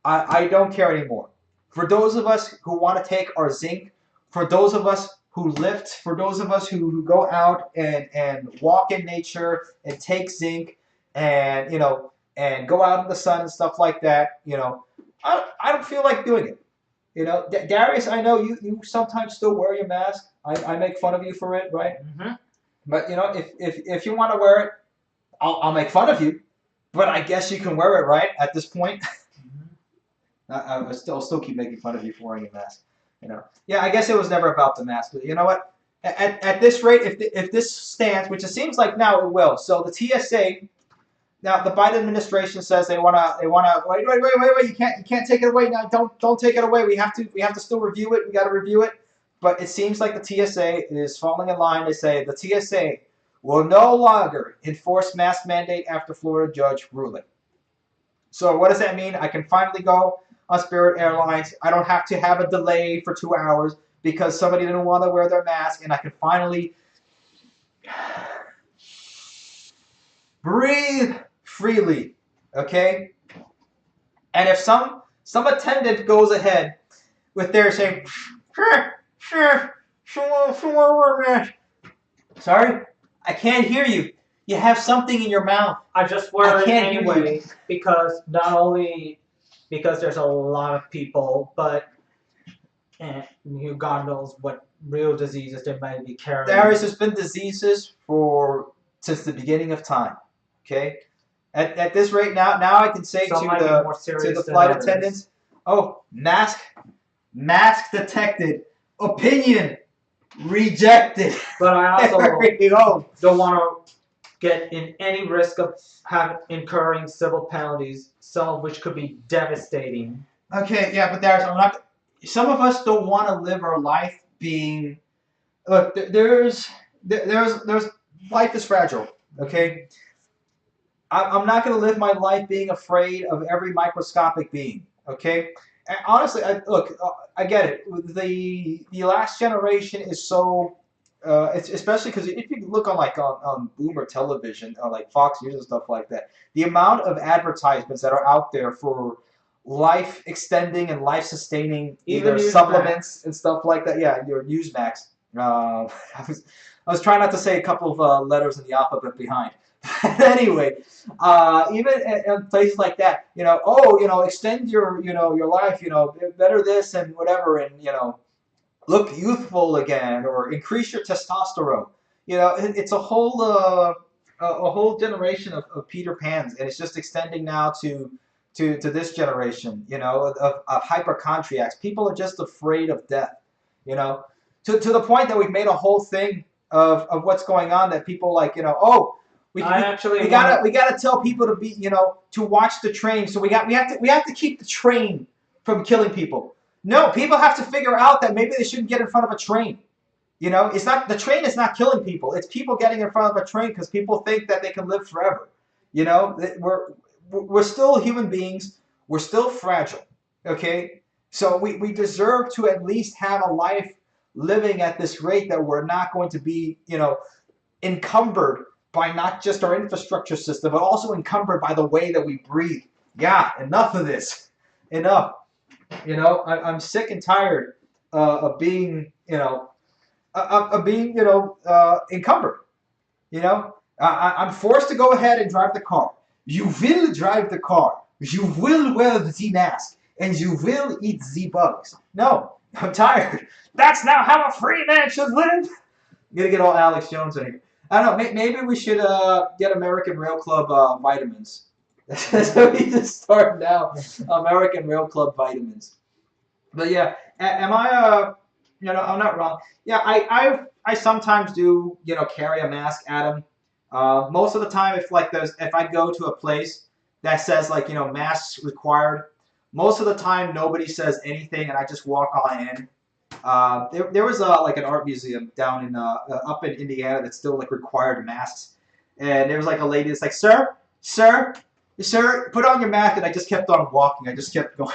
I don't care anymore. For those of us who want to take our zinc, for those of us who lift, for those of us who go out and walk in nature and take zinc and, you know, and go out in the sun and stuff like that, you know, I don't feel like doing it. You know, Darius, I know you sometimes still wear your mask. I make fun of you for it, right? Mm-hmm. But, you know, if you want to wear it, I'll make fun of you. But I guess you can wear it, right, at this point? I will still keep making fun of you for wearing a mask. You know, yeah, I guess it was never about the mask. But you know what? At this rate, if this stands, which it seems like now it will. So the TSA, now the Biden administration says they wanna wait. You can't take it away now. Don't take it away. We have to still review it. We got to review it. But it seems like the TSA is falling in line. They say the TSA will no longer enforce mask mandate after Florida judge ruling. So what does that mean? I can finally go on Spirit Airlines. I don't have to have a delay for 2 hours because somebody didn't want to wear their mask, and I can finally breathe freely, okay? And if some attendant goes ahead with their saying, sure, sorry, I can't hear you. You have something in your mouth. I just wear it anyway because not only because there's a lot of people, but God knows what real diseases they might be carrying. There's been diseases since the beginning of time. Okay, at this rate now I can say to the flight attendants, oh, mask detected, opinion rejected. But I also don't want to get in any risk of incurring civil penalties, some of which could be devastating. Okay, yeah, but some of us don't want to live our life being. Look, there's life is fragile. Okay, I'm not going to live my life being afraid of every microscopic being. Okay, and honestly, I get it. The last generation is so. It's especially because if you look on Boomer television, like Fox News and stuff like that, the amount of advertisements that are out there for life extending and life sustaining either supplements and stuff like that. Yeah, your Newsmax. I was trying not to say a couple of letters in the alphabet behind. Anyway, even in places like that, extend your life, better this and whatever, and look youthful again, or increase your testosterone. It's a whole generation of Peter Pans, and it's just extending now to this generation, of hypochondriacs. People are just afraid of death, to the point that we've made a whole thing of what's going on, that people we gotta tell people to be, to watch the train. So we have to keep the train from killing people. No, people have to figure out that maybe they shouldn't get in front of a train. You know, it's not the train is not killing people. It's people getting in front of a train because people think that they can live forever. You know, we're still human beings. We're still fragile. Okay, so we deserve to at least have a life living at this rate that we're not going to be, you know, encumbered by not just our infrastructure system, but also encumbered by the way that we breathe. Yeah, enough of this. Enough. You know, I'm sick and tired of being, encumbered. You know, I'm forced to go ahead and drive the car. You will drive the car. You will wear the mask, and you will eat the bugs. No, I'm tired. That's not how a free man should live. I'm gonna get all Alex Jones in here. I don't know. Maybe we should get American Rail Club vitamins. So we just start now. American Rail Club vitamins. But yeah, am I I'm not wrong. Yeah, I sometimes do carry a mask, Adam. Most of the time, if I go to a place that says like masks required, most of the time nobody says anything, and I just walk on in. There was like an art museum down in up in Indiana that still like required masks, and there was like a lady that's like, sir, put on your mask, and I just kept on walking. I just kept going,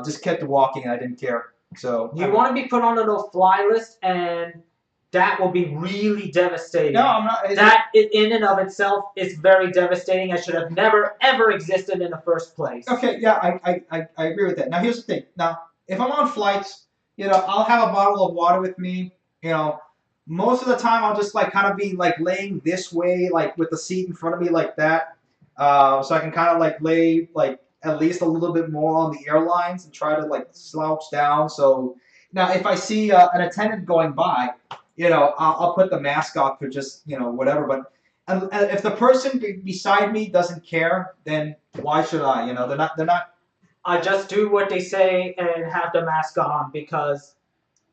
just kept walking, and I didn't care. So you want to be put on a no-fly list, and that will be really devastating. No, I'm not. That in and of itself is very devastating. I should have never ever existed in the first place. Okay, yeah, I agree with that. Now here's the thing. Now if I'm on flights, I'll have a bottle of water with me. Most of the time I'll just like kind of be like laying this way, like with the seat in front of me like that, so I can kind of like lay like at least a little bit more on the airlines and try to like slouch down. So now if I see an attendant going by, I'll put the mask on for just whatever. But if the person beside me doesn't care, then why should I? They're not. I just do what they say and have the mask on because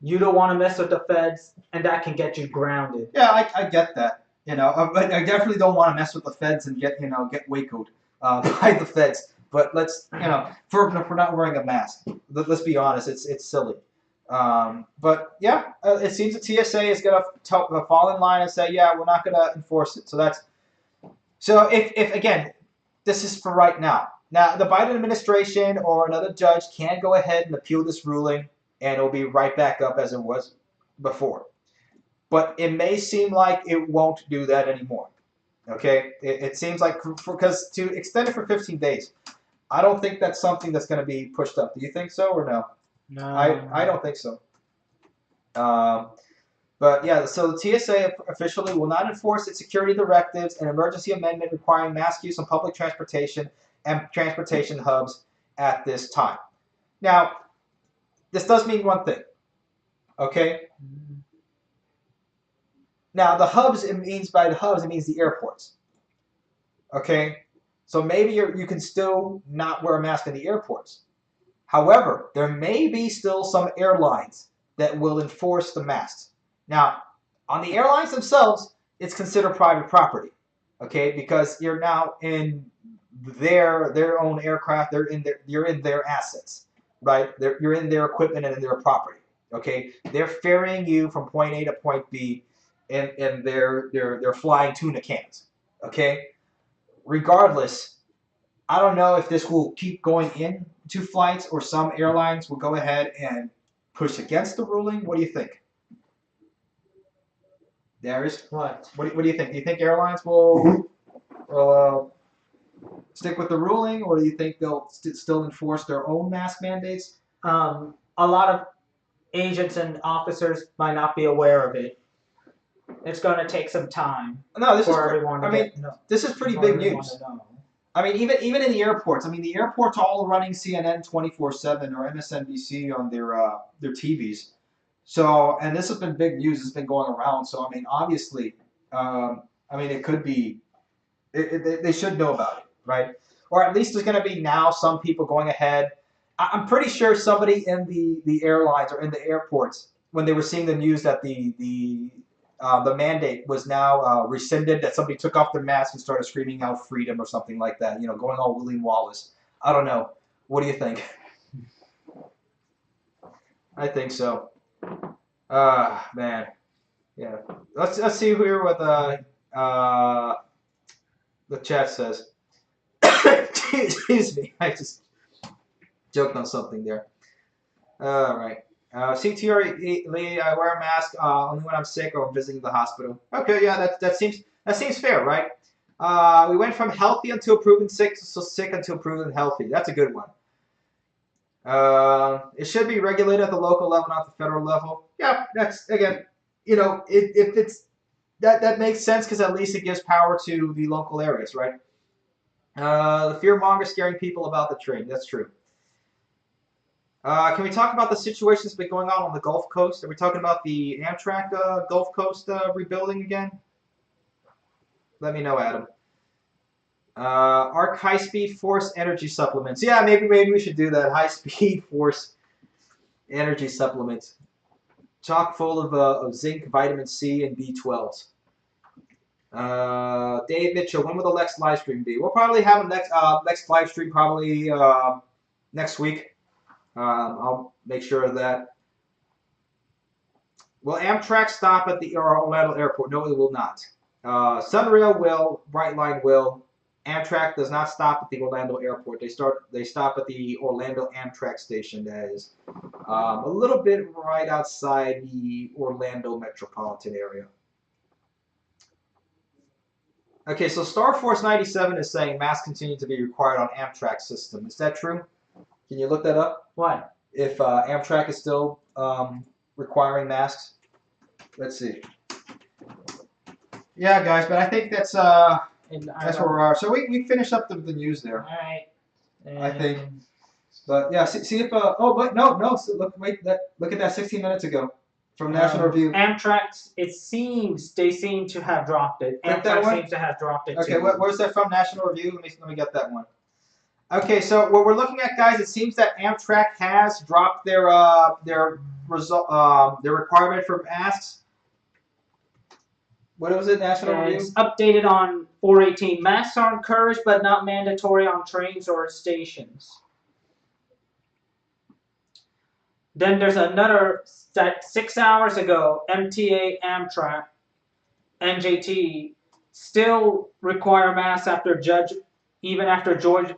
you don't want to mess with the feds, and that can get you grounded. Yeah, I get that. But I definitely don't want to mess with the feds and get wacoed by the feds. But let's for not wearing a mask. Let's be honest, it's silly. But yeah, it seems the TSA is gonna fall in line and say, yeah, we're not gonna enforce it. So if again, this is for right now. Now, the Biden administration or another judge can go ahead and appeal this ruling, and it'll be right back up as it was before. But it may seem like it won't do that anymore. Okay? It seems like, because to extend it for 15 days, I don't think that's something that's going to be pushed up. Do you think so or no? No. I don't think so. But yeah, so the TSA officially will not enforce its security directives and emergency amendment requiring mask use on public transportation and transportation hubs at this time. Now, this does mean one thing, okay? Now, the hubs, it means the airports, okay? So maybe you can still not wear a mask in the airports. However, there may be still some airlines that will enforce the masks. Now, on the airlines themselves, it's considered private property, okay? Because you're now in their own aircraft. You're in their assets, right? You're in their equipment and in their property. Okay, they're ferrying you from point A to point B, and they're flying tuna cans. Okay, regardless, I don't know if this will keep going into flights or some airlines will go ahead and push against the ruling. What do you think? Darius? What? What do you think? Do you think airlines will stick with the ruling, or do you think they'll still enforce their own mask mandates? A lot of agents and officers might not be aware of it. It's going to take some time. No, this for is. everyone to get, this is pretty big news. I mean, even in the airports. I mean, the airports are all running CNN 24/7 or MSNBC on their TVs. So, and this has been big news. It's been going around. So, I mean, obviously, it could be. They should know about it, right? Or at least there's going to be now some people going ahead. I'm pretty sure somebody in the airlines or in the airports, when they were seeing the news that the mandate was now rescinded, that somebody took off their mask and started screaming out freedom or something like that, going all William Wallace. I don't know. What do you think? I think so. Man. Yeah. Let's see here what the chat says. Excuse me. I just joked on something there. All right. CTR Lee, I wear a mask only when I'm sick or visiting the hospital. Okay, yeah, that seems fair, right? We went from healthy until proven sick to sick until proven healthy. That's a good one. It should be regulated at the local level, not the federal level. Yeah, that's again, if it's that makes sense because at least it gives power to the local areas, right? The fear monger scaring people about the train. That's true. Can we talk about the situation that's been going on the Gulf Coast? Are we talking about the Amtrak Gulf Coast rebuilding again? Let me know, Adam. Arc high-speed force energy supplements. Yeah, maybe we should do that. High-speed force energy supplements. Chock full of zinc, vitamin C, and B12s. Dave Mitchell, when will the next live stream be? We'll probably have a next live stream probably next week. I'll make sure of that. Will Amtrak stop at the Orlando airport? No, it will not. Sunrail will. Brightline will. Amtrak does not stop at the Orlando airport. They stop at the Orlando Amtrak station. That is a little bit right outside the Orlando metropolitan area. Okay, so Star Force 97 is saying masks continue to be required on Amtrak system. Is that true? Can you look that up? What? If Amtrak is still requiring masks? Let's see. Yeah, guys, but I think that's where we are. So we finished up the news there. All right. I think. But yeah, see if but no. So look at that 16 minutes ago from National Review. Amtrak. They seem to have dropped it. Amtrak seems to have dropped it. Okay, too. Where's that from? National Review. Let me get that one. Okay, so what we're looking at, guys, it seems that Amtrak has dropped their requirement for masks. What was it, National Review? It's updated on 418. Masks are encouraged but not mandatory on trains or stations. Then there's another that 6 hours ago, MTA, Amtrak, NJT still require masks after Judge Boyd's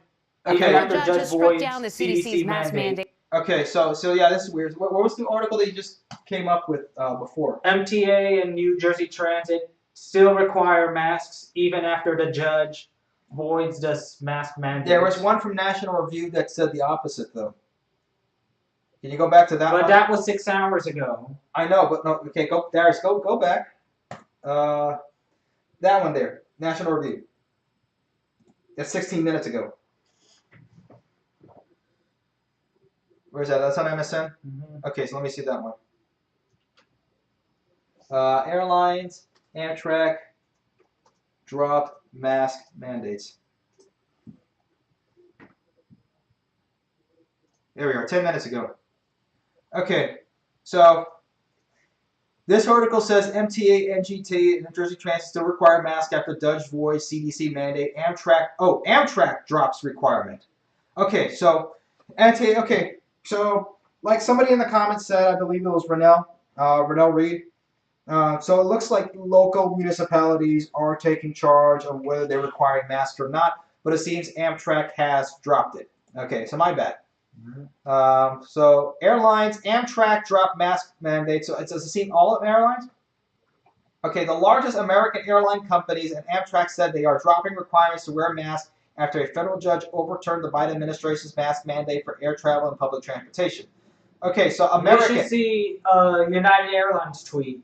down the CDC's mask mandate. Okay, so yeah, this is weird. What was the article that you just came up with before? MTA and New Jersey Transit still require masks even after the judge voids the mask mandate. There was one from National Review that said the opposite, though. Can you go back to that one? But that was 6 hours ago. I know, but no. Okay, Darius, go back. That one there, National Review. That's 16 minutes ago. Where's that? That's on MSN? Mm-hmm. Okay, so let me see that one. Airlines, Amtrak, drop mask mandates. There we are, 10 minutes ago. Okay, so this article says MTA, NGT, and New Jersey Transit still require masks after Judge voids CDC mandate. Amtrak drops requirement. Okay, so MTA, okay. So, like somebody in the comments said, I believe it was Rennell Reed. So it looks like local municipalities are taking charge of whether they're requiring masks or not, but it seems Amtrak has dropped it. Okay, so my bad. Mm-hmm. So airlines, Amtrak dropped mask mandates. So does it seem all of airlines? Okay, the largest American airline companies and Amtrak said they are dropping requirements to wear masks after a federal judge overturned the Biden administration's mask mandate for air travel and public transportation. Okay, so American. You should see United Airlines tweet.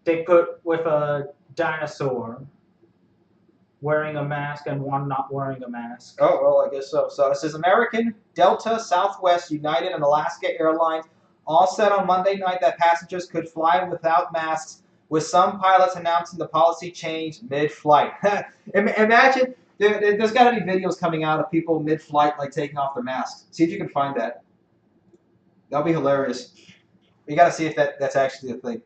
They put with a dinosaur wearing a mask and one not wearing a mask. Oh, well, I guess so. So it says American, Delta, Southwest, United, and Alaska Airlines all said on Monday night that passengers could fly without masks, with some pilots announcing the policy change mid-flight. Imagine. There's got to be videos coming out of people mid-flight, like taking off their masks. See if you can find that. That'll be hilarious. You got to see if that's actually a thing.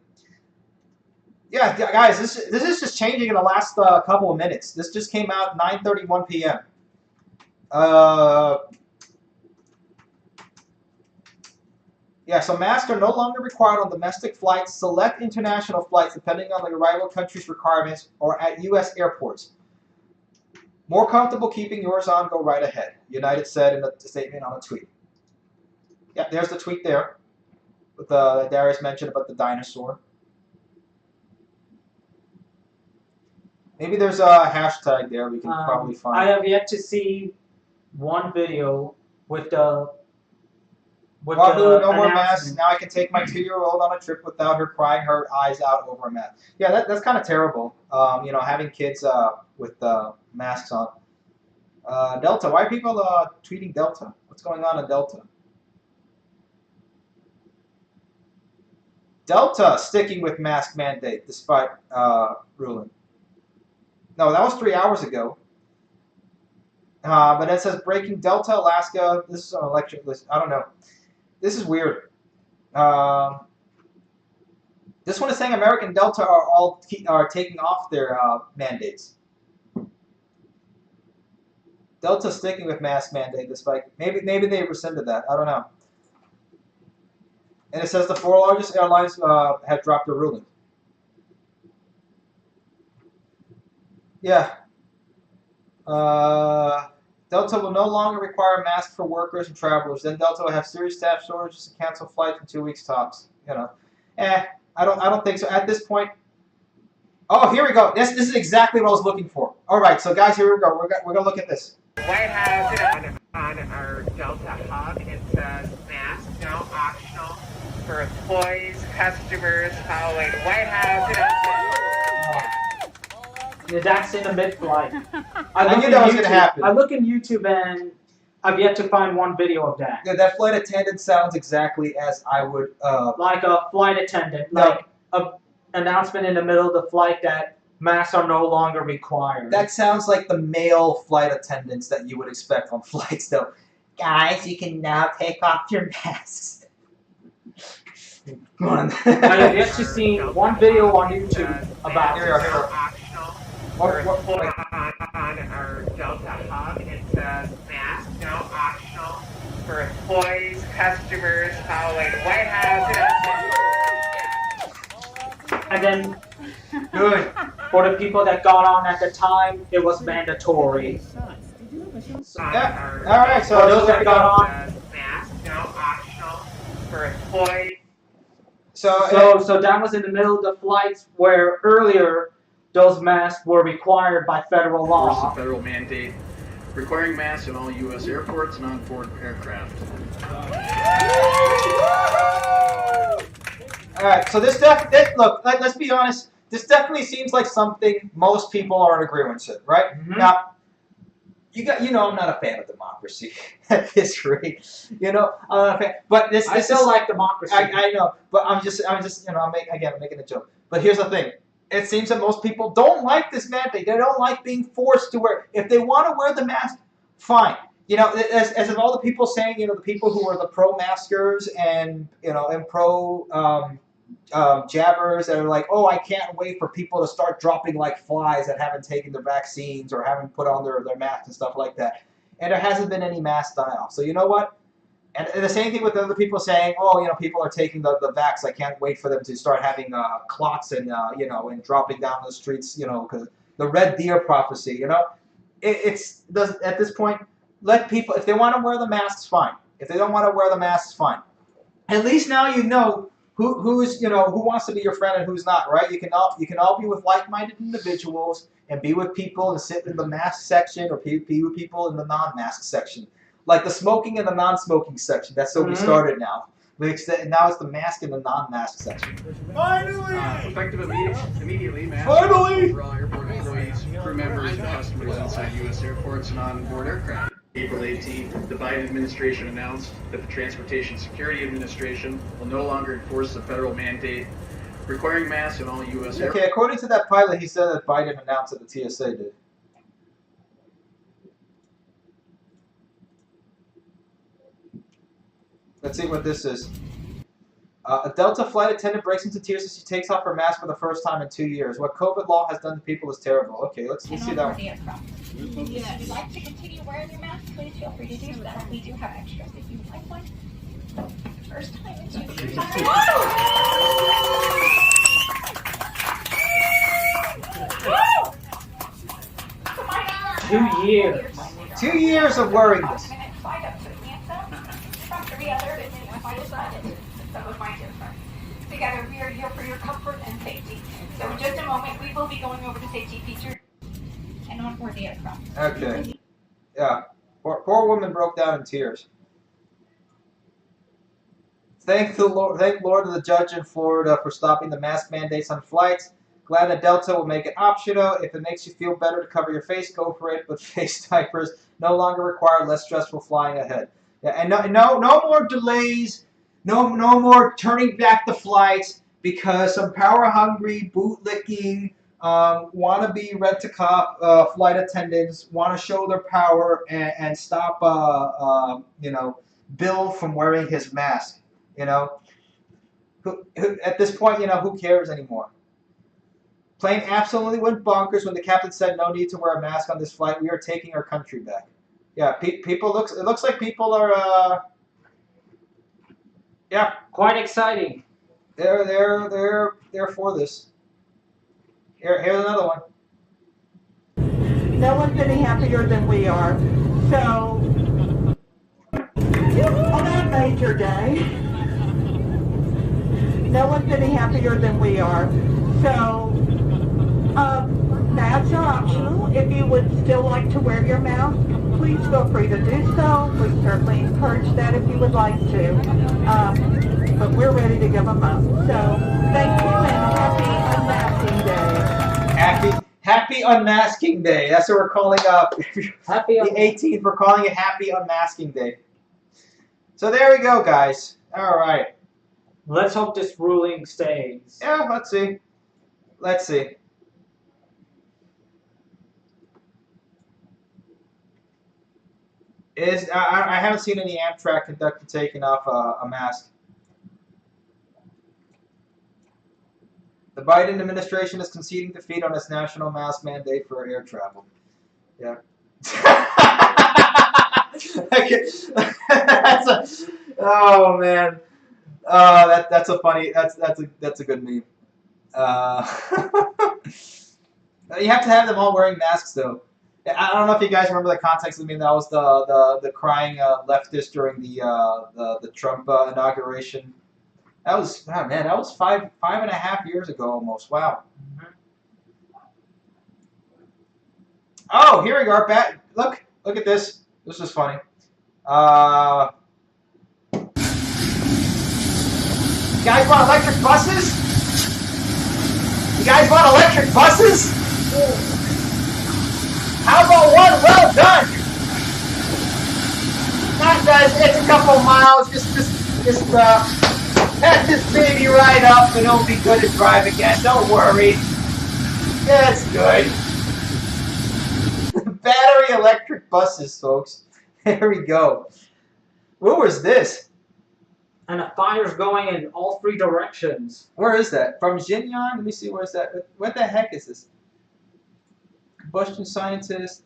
Yeah, guys, this is just changing in the last couple of minutes. This just came out 9:31 p.m. Yeah, so masks are no longer required on domestic flights, select international flights, depending on the arrival country's requirements, or at U.S. airports. More comfortable keeping yours on, go right ahead, United said in a statement on a tweet. Yeah, there's the tweet there, with Darius mentioned about the dinosaur. Maybe there's a hashtag there we can probably find. I have yet to see one video with the Wahoo, no more masks. Now I can take my 2-year-old on a trip without her crying her eyes out over a mask. Yeah, that's kind of terrible. You know, having kids with masks on. Delta. Why are people tweeting Delta? What's going on in Delta? Delta sticking with mask mandate despite ruling. No, that was 3 hours ago. But it says breaking Delta, Alaska. This is an electric list. I don't know. This is weird. This one is saying American Delta are taking off their mandates. Delta sticking with mask mandate despite maybe they rescinded that. I don't know. And it says the 4 largest airlines have dropped their ruling. Yeah. Delta will no longer require masks for workers and travelers. Then Delta will have serious staff shortages and cancel flights in 2 weeks tops. You know, I don't think so at this point. Oh, here we go. This is exactly what I was looking for. All right, so guys, here we go. We're gonna look at this. White House on our Delta hub. It says masks now optional for employees, customers following White House. That's in the mid-flight. I knew that was going to happen. I look in YouTube and I've yet to find one video of that. Yeah, that flight attendant sounds exactly as I would... like a flight attendant. No. Like an announcement in the middle of the flight that masks are no longer required. That sounds like the male flight attendants that you would expect on flights, though. Guys, you can now take off your masks. I have yet to see one video on YouTube about it. On our Delta hub, it says masks now optional for employees, customers following White House. And then, Good. for the people that got on at the time, it was mandatory. Yeah. All right. So for those that got on, masks now optional for employees. So that was in the middle of the flights where earlier those masks were required by federal law. The federal mandate requiring masks in all U.S. airports and on-board aircraft. All right. So this look. Let's be honest. This definitely seems like something most people are in agreement with, right? Mm-hmm. Now, I'm not a fan of democracy at this rate. I'm not a fan. But this I still like democracy. I know, but I'm making a joke. But here's the thing. It seems that most people don't like this mandate. They don't like being forced to wear. If they want to wear the mask, fine. As of all the people saying, the people who are the pro-maskers and pro jabbers that are like, oh, I can't wait for people to start dropping like flies that haven't taken their vaccines or haven't put on their masks and stuff like that. And there hasn't been any mask die-off. So you know what? And the same thing with other people saying, oh, people are taking the vax. I can't wait for them to start having clots and, and dropping down the streets, because the Red Deer prophecy, it's at this point, let people, if they want to wear the masks, fine. If they don't want to wear the masks, fine. At least now you know who wants to be your friend and who's not, right? You can all be with like-minded individuals and be with people and sit in the mask section or be with people in the non-mask section. Like the smoking and the non-smoking section. That's what we started now. Now it's the mask and the non-mask section. Finally! Effective immediately, masks Finally! for all airport employees, crew members, and customers inside U.S. airports and on-board aircraft. April 18th, the Biden administration announced that the Transportation Security Administration will no longer enforce the federal mandate requiring masks in all U.S. airports. Okay, according to that pilot, he said that Biden announced that the TSA did. Let's see what this is. A Delta flight attendant breaks into tears as she takes off her mask for the first time in 2 years. What COVID law has done to people is terrible. Okay, let's see that one. If you'd like to continue wearing your mask, please feel free to do so. We do have extras if you would like one. First time in 2 years. 2 years. 2 years of wearing this. Together, we are here for your comfort and safety. So in just a moment, we will be going over the safety features and on board the aircraft. Okay. Yeah. Poor woman broke down in tears. Thank Lord to the judge in Florida for stopping the mask mandates on flights. Glad that Delta will make it optional. If it makes you feel better to cover your face, go for it. But face diapers no longer require less stressful flying ahead. Yeah, and no more delays. No more turning back the flights because some power-hungry, bootlicking, wannabe rent-a-cop flight attendants want to show their power and stop, Bill from wearing his mask. Who, at this point, who cares anymore? Plane absolutely went bonkers when the captain said no need to wear a mask on this flight. We are taking our country back. Yeah, it looks like people are. Yeah, quite exciting. They're for this. Here's another one. No one's any happier than we are. So, on our major day, no one's any happier than we are. So, masks are optional. If you would still like to wear your mask, please feel free to do so. We certainly encourage that if you would like to. But we're ready to give them up. So, thank you and happy unmasking day. Happy Unmasking Day. That's what we're calling Happy the 18th. We're calling it Happy Unmasking Day. So there we go, guys. All right. Let's hope this ruling stays. Yeah, let's see. Let's see. I haven't seen any Amtrak conductor taking off a mask. The Biden administration is conceding defeat on its national mask mandate for air travel. Yeah. Oh man. That's a funny. That's a good meme. You have to have them all wearing masks though. I don't know if you guys remember the context of the meme. That was the crying leftist during the Trump inauguration. That was that was five and a half years ago almost. Wow. Oh, here we go. Look at this. This is funny. You guys want electric buses? You guys want electric buses? How about one? Well done. Not guys. It's a couple miles. Just pack this baby right up and it'll be good to drive again. Don't worry. That's good. Battery electric buses, folks. There we go. Where was this? And the fire's going in all three directions. Where is that? From Xinjiang? Let me see. Where's that? What the heck is this? Combustion scientist.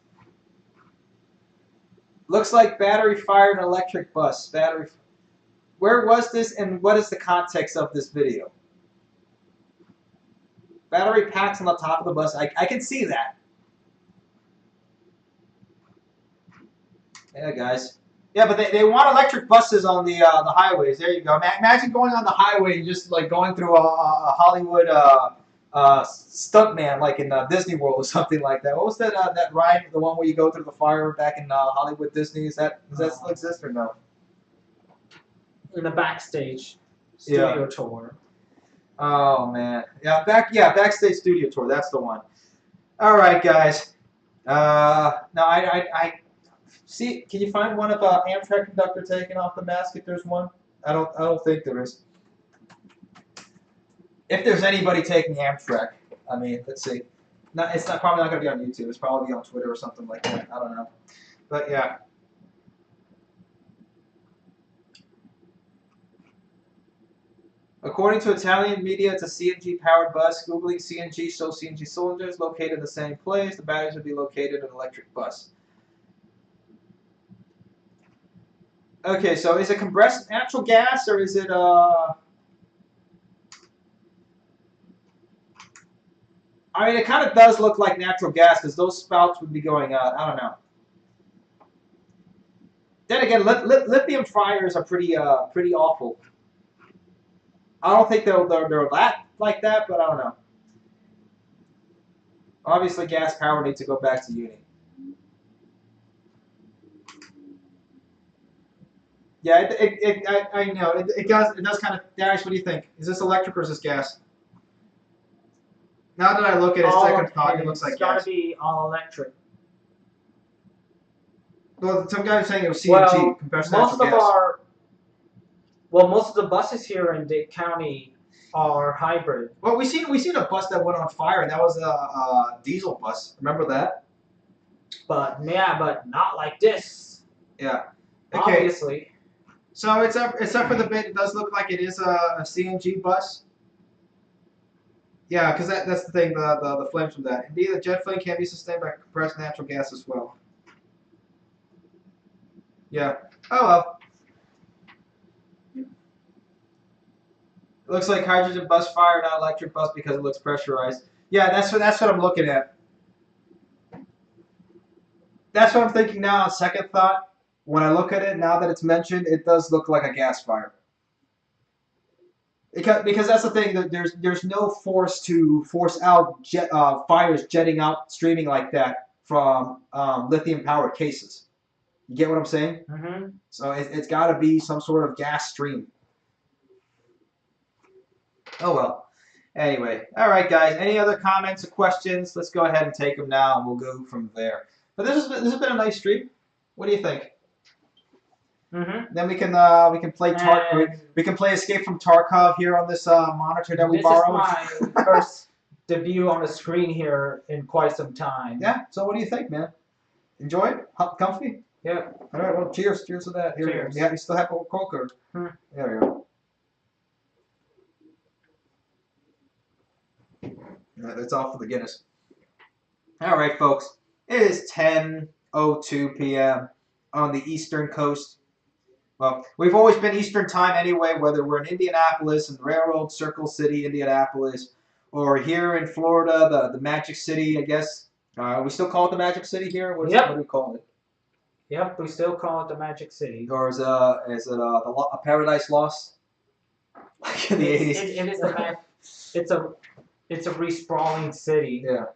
Looks like battery-fired electric bus. Battery. Where was this, and what is the context of this video? Battery packs on the top of the bus. I can see that. Yeah, guys. Yeah, but they want electric buses on the highways. There you go. Imagine going on the highway and just like going through a Hollywood stuntman, like in Disney World or something like that. What was that ride? The one where you go through the fire back in Hollywood Disney? Does that still exist or no? In the backstage studio tour. Oh man, backstage studio tour. That's the one. All right, guys. Now I see. Can you find one of Amtrak conductor taking off the mask? If there's one, I don't think there is. If there's anybody taking Amtrak, I mean, let's see. It's probably not going to be on YouTube. It's probably on Twitter or something like that. I don't know. But yeah. According to Italian media, it's a CNG-powered bus. Googling CNG shows CNG cylinders located in the same place. The batteries would be located in an electric bus. Okay, so is it compressed natural gas or is it I mean, it kind of does look like natural gas because those spouts would be going out. I don't know. Then again, lithium fryers are pretty awful. I don't think they're that like that, but I don't know. Obviously, gas power needs to go back to uni. Yeah, I know it does kind of. Darius, what do you think? Is this electric or is this gas? Now that I look at it, second thought, it looks like gas. It's got to be all electric. Well, some guy was saying it was CNG, compressed natural gas. Most of the buses here in Dade County are hybrid. Well, we seen a bus that went on fire, and that was a diesel bus. Remember that? But not like this. Yeah. Okay. Obviously. So except for the bit, it does look like it is a CNG bus. Yeah, because that's the thing, the flames from that. Indeed, the jet flame can be sustained by compressed natural gas as well. Yeah. Oh well. It looks like hydrogen bus fire, not electric bus because it looks pressurized. Yeah, that's what I'm looking at. That's what I'm thinking now on second thought. When I look at it, now that it's mentioned, it does look like a gas fire. Because that's the thing, that there's no force to force out fires jetting out, streaming like that from lithium powered cases. You get what I'm saying? Mm-hmm. So it's got to be some sort of gas stream. Oh well. Anyway, all right, guys. Any other comments or questions? Let's go ahead and take them now, and we'll go from there. But this has been a nice stream. What do you think? Mm-hmm. Then we can play we can play Escape from Tarkov here on this monitor that we borrowed. This is my first debut on a screen here in quite some time. Yeah. So what do you think, man? Enjoy it? Comfy? Yeah. All right. Well, cheers. Cheers to that. Here Cheers. you still have a Coke or? There we go. All right, that's all for the Guinness. All right, folks. It is 10:02 p.m. on the Eastern Coast. Well, we've always been Eastern Time anyway, whether we're in Indianapolis, in Railroad Circle City, Indianapolis, or here in Florida, the Magic City, I guess. We still call it the Magic City here? What do we call it? Yep, we still call it the Magic City. Or is it a Paradise Lost? Like in the 80s? It's a re-sprawling city. Yeah.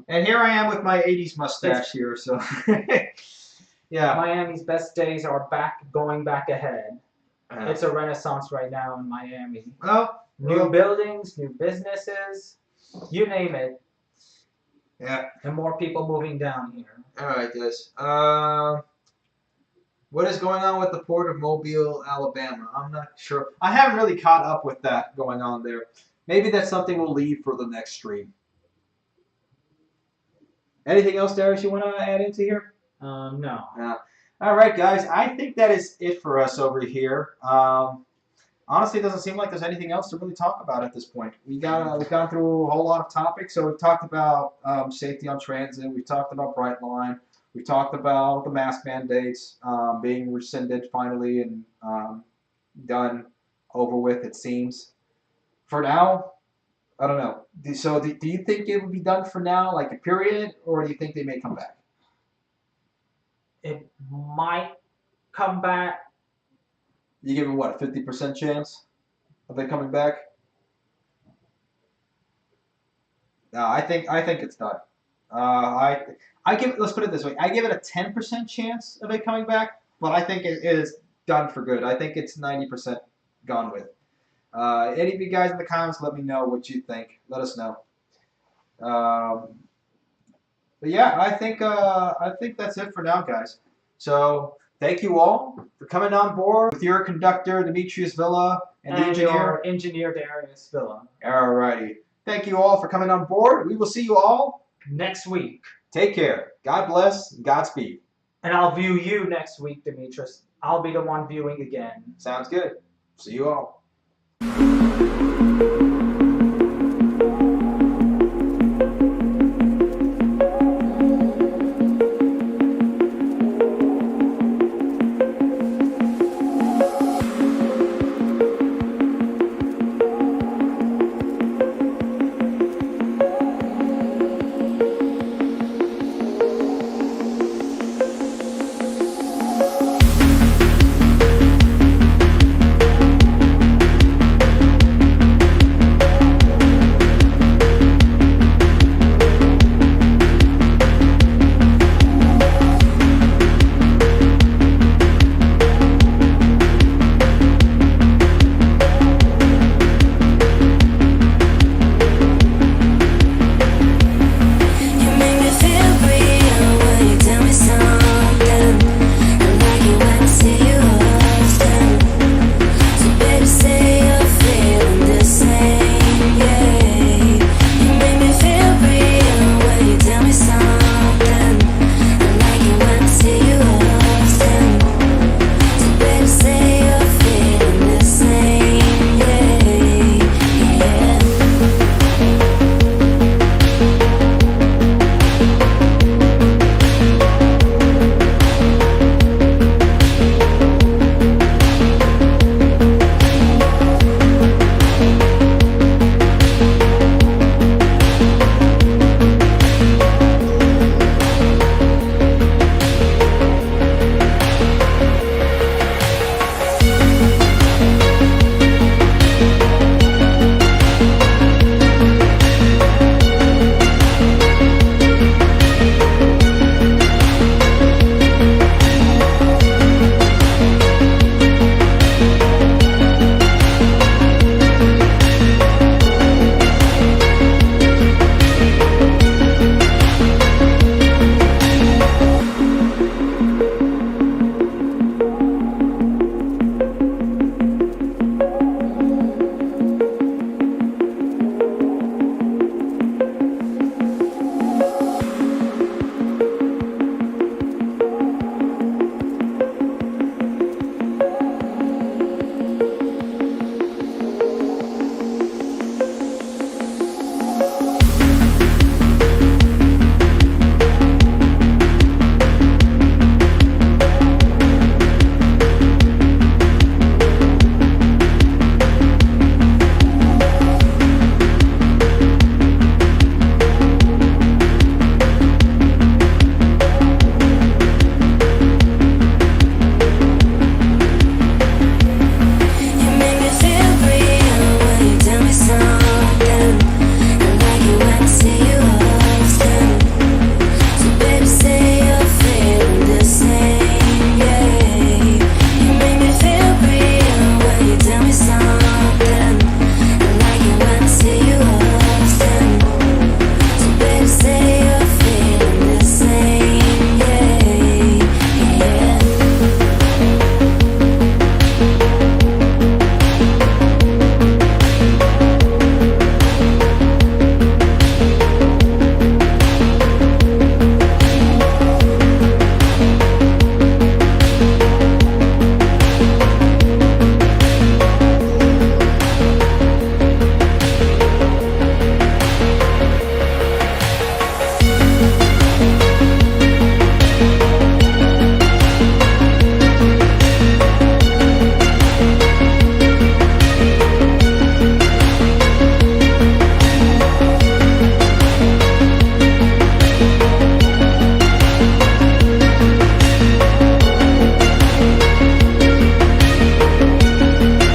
And here I am with my 80s mustache here, so... Yeah. Miami's best days are going back ahead. It's a renaissance right now in Miami. New buildings, new businesses, you name it. Yeah. And more people moving down here. All right, guys. What is going on with the port of Mobile, Alabama? I'm not sure. I haven't really caught up with that going on there. Maybe that's something we'll leave for the next stream. Anything else, Darius, you want to add into here? No. All right, guys. I think that is it for us over here. Honestly, it doesn't seem like there's anything else to really talk about at this point. We've gone through a whole lot of topics. So we've talked about safety on transit. We've talked about Brightline. We've talked about the mask mandates being rescinded finally and done, over with, it seems. For now, I don't know. So do you think it would be done for now, like a period, or do you think they may come back? It might come back. You give it what, a 50% chance of they coming back? No, I think it's done. Let's put it this way. I give it a 10% chance of it coming back, but I think it is done for good. I think it's 90% gone with. Any of you guys in the comments, let me know what you think. Let us know. But yeah, I think that's it for now, guys. So thank you all for coming on board with your conductor, Demetrius Villa, and the engineer Darius Villa. Alrighty. Thank you all for coming on board. We will see you all next week. Take care. God bless. Godspeed. And I'll view you next week, Demetrius. I'll be the one viewing again. Sounds good. See you all.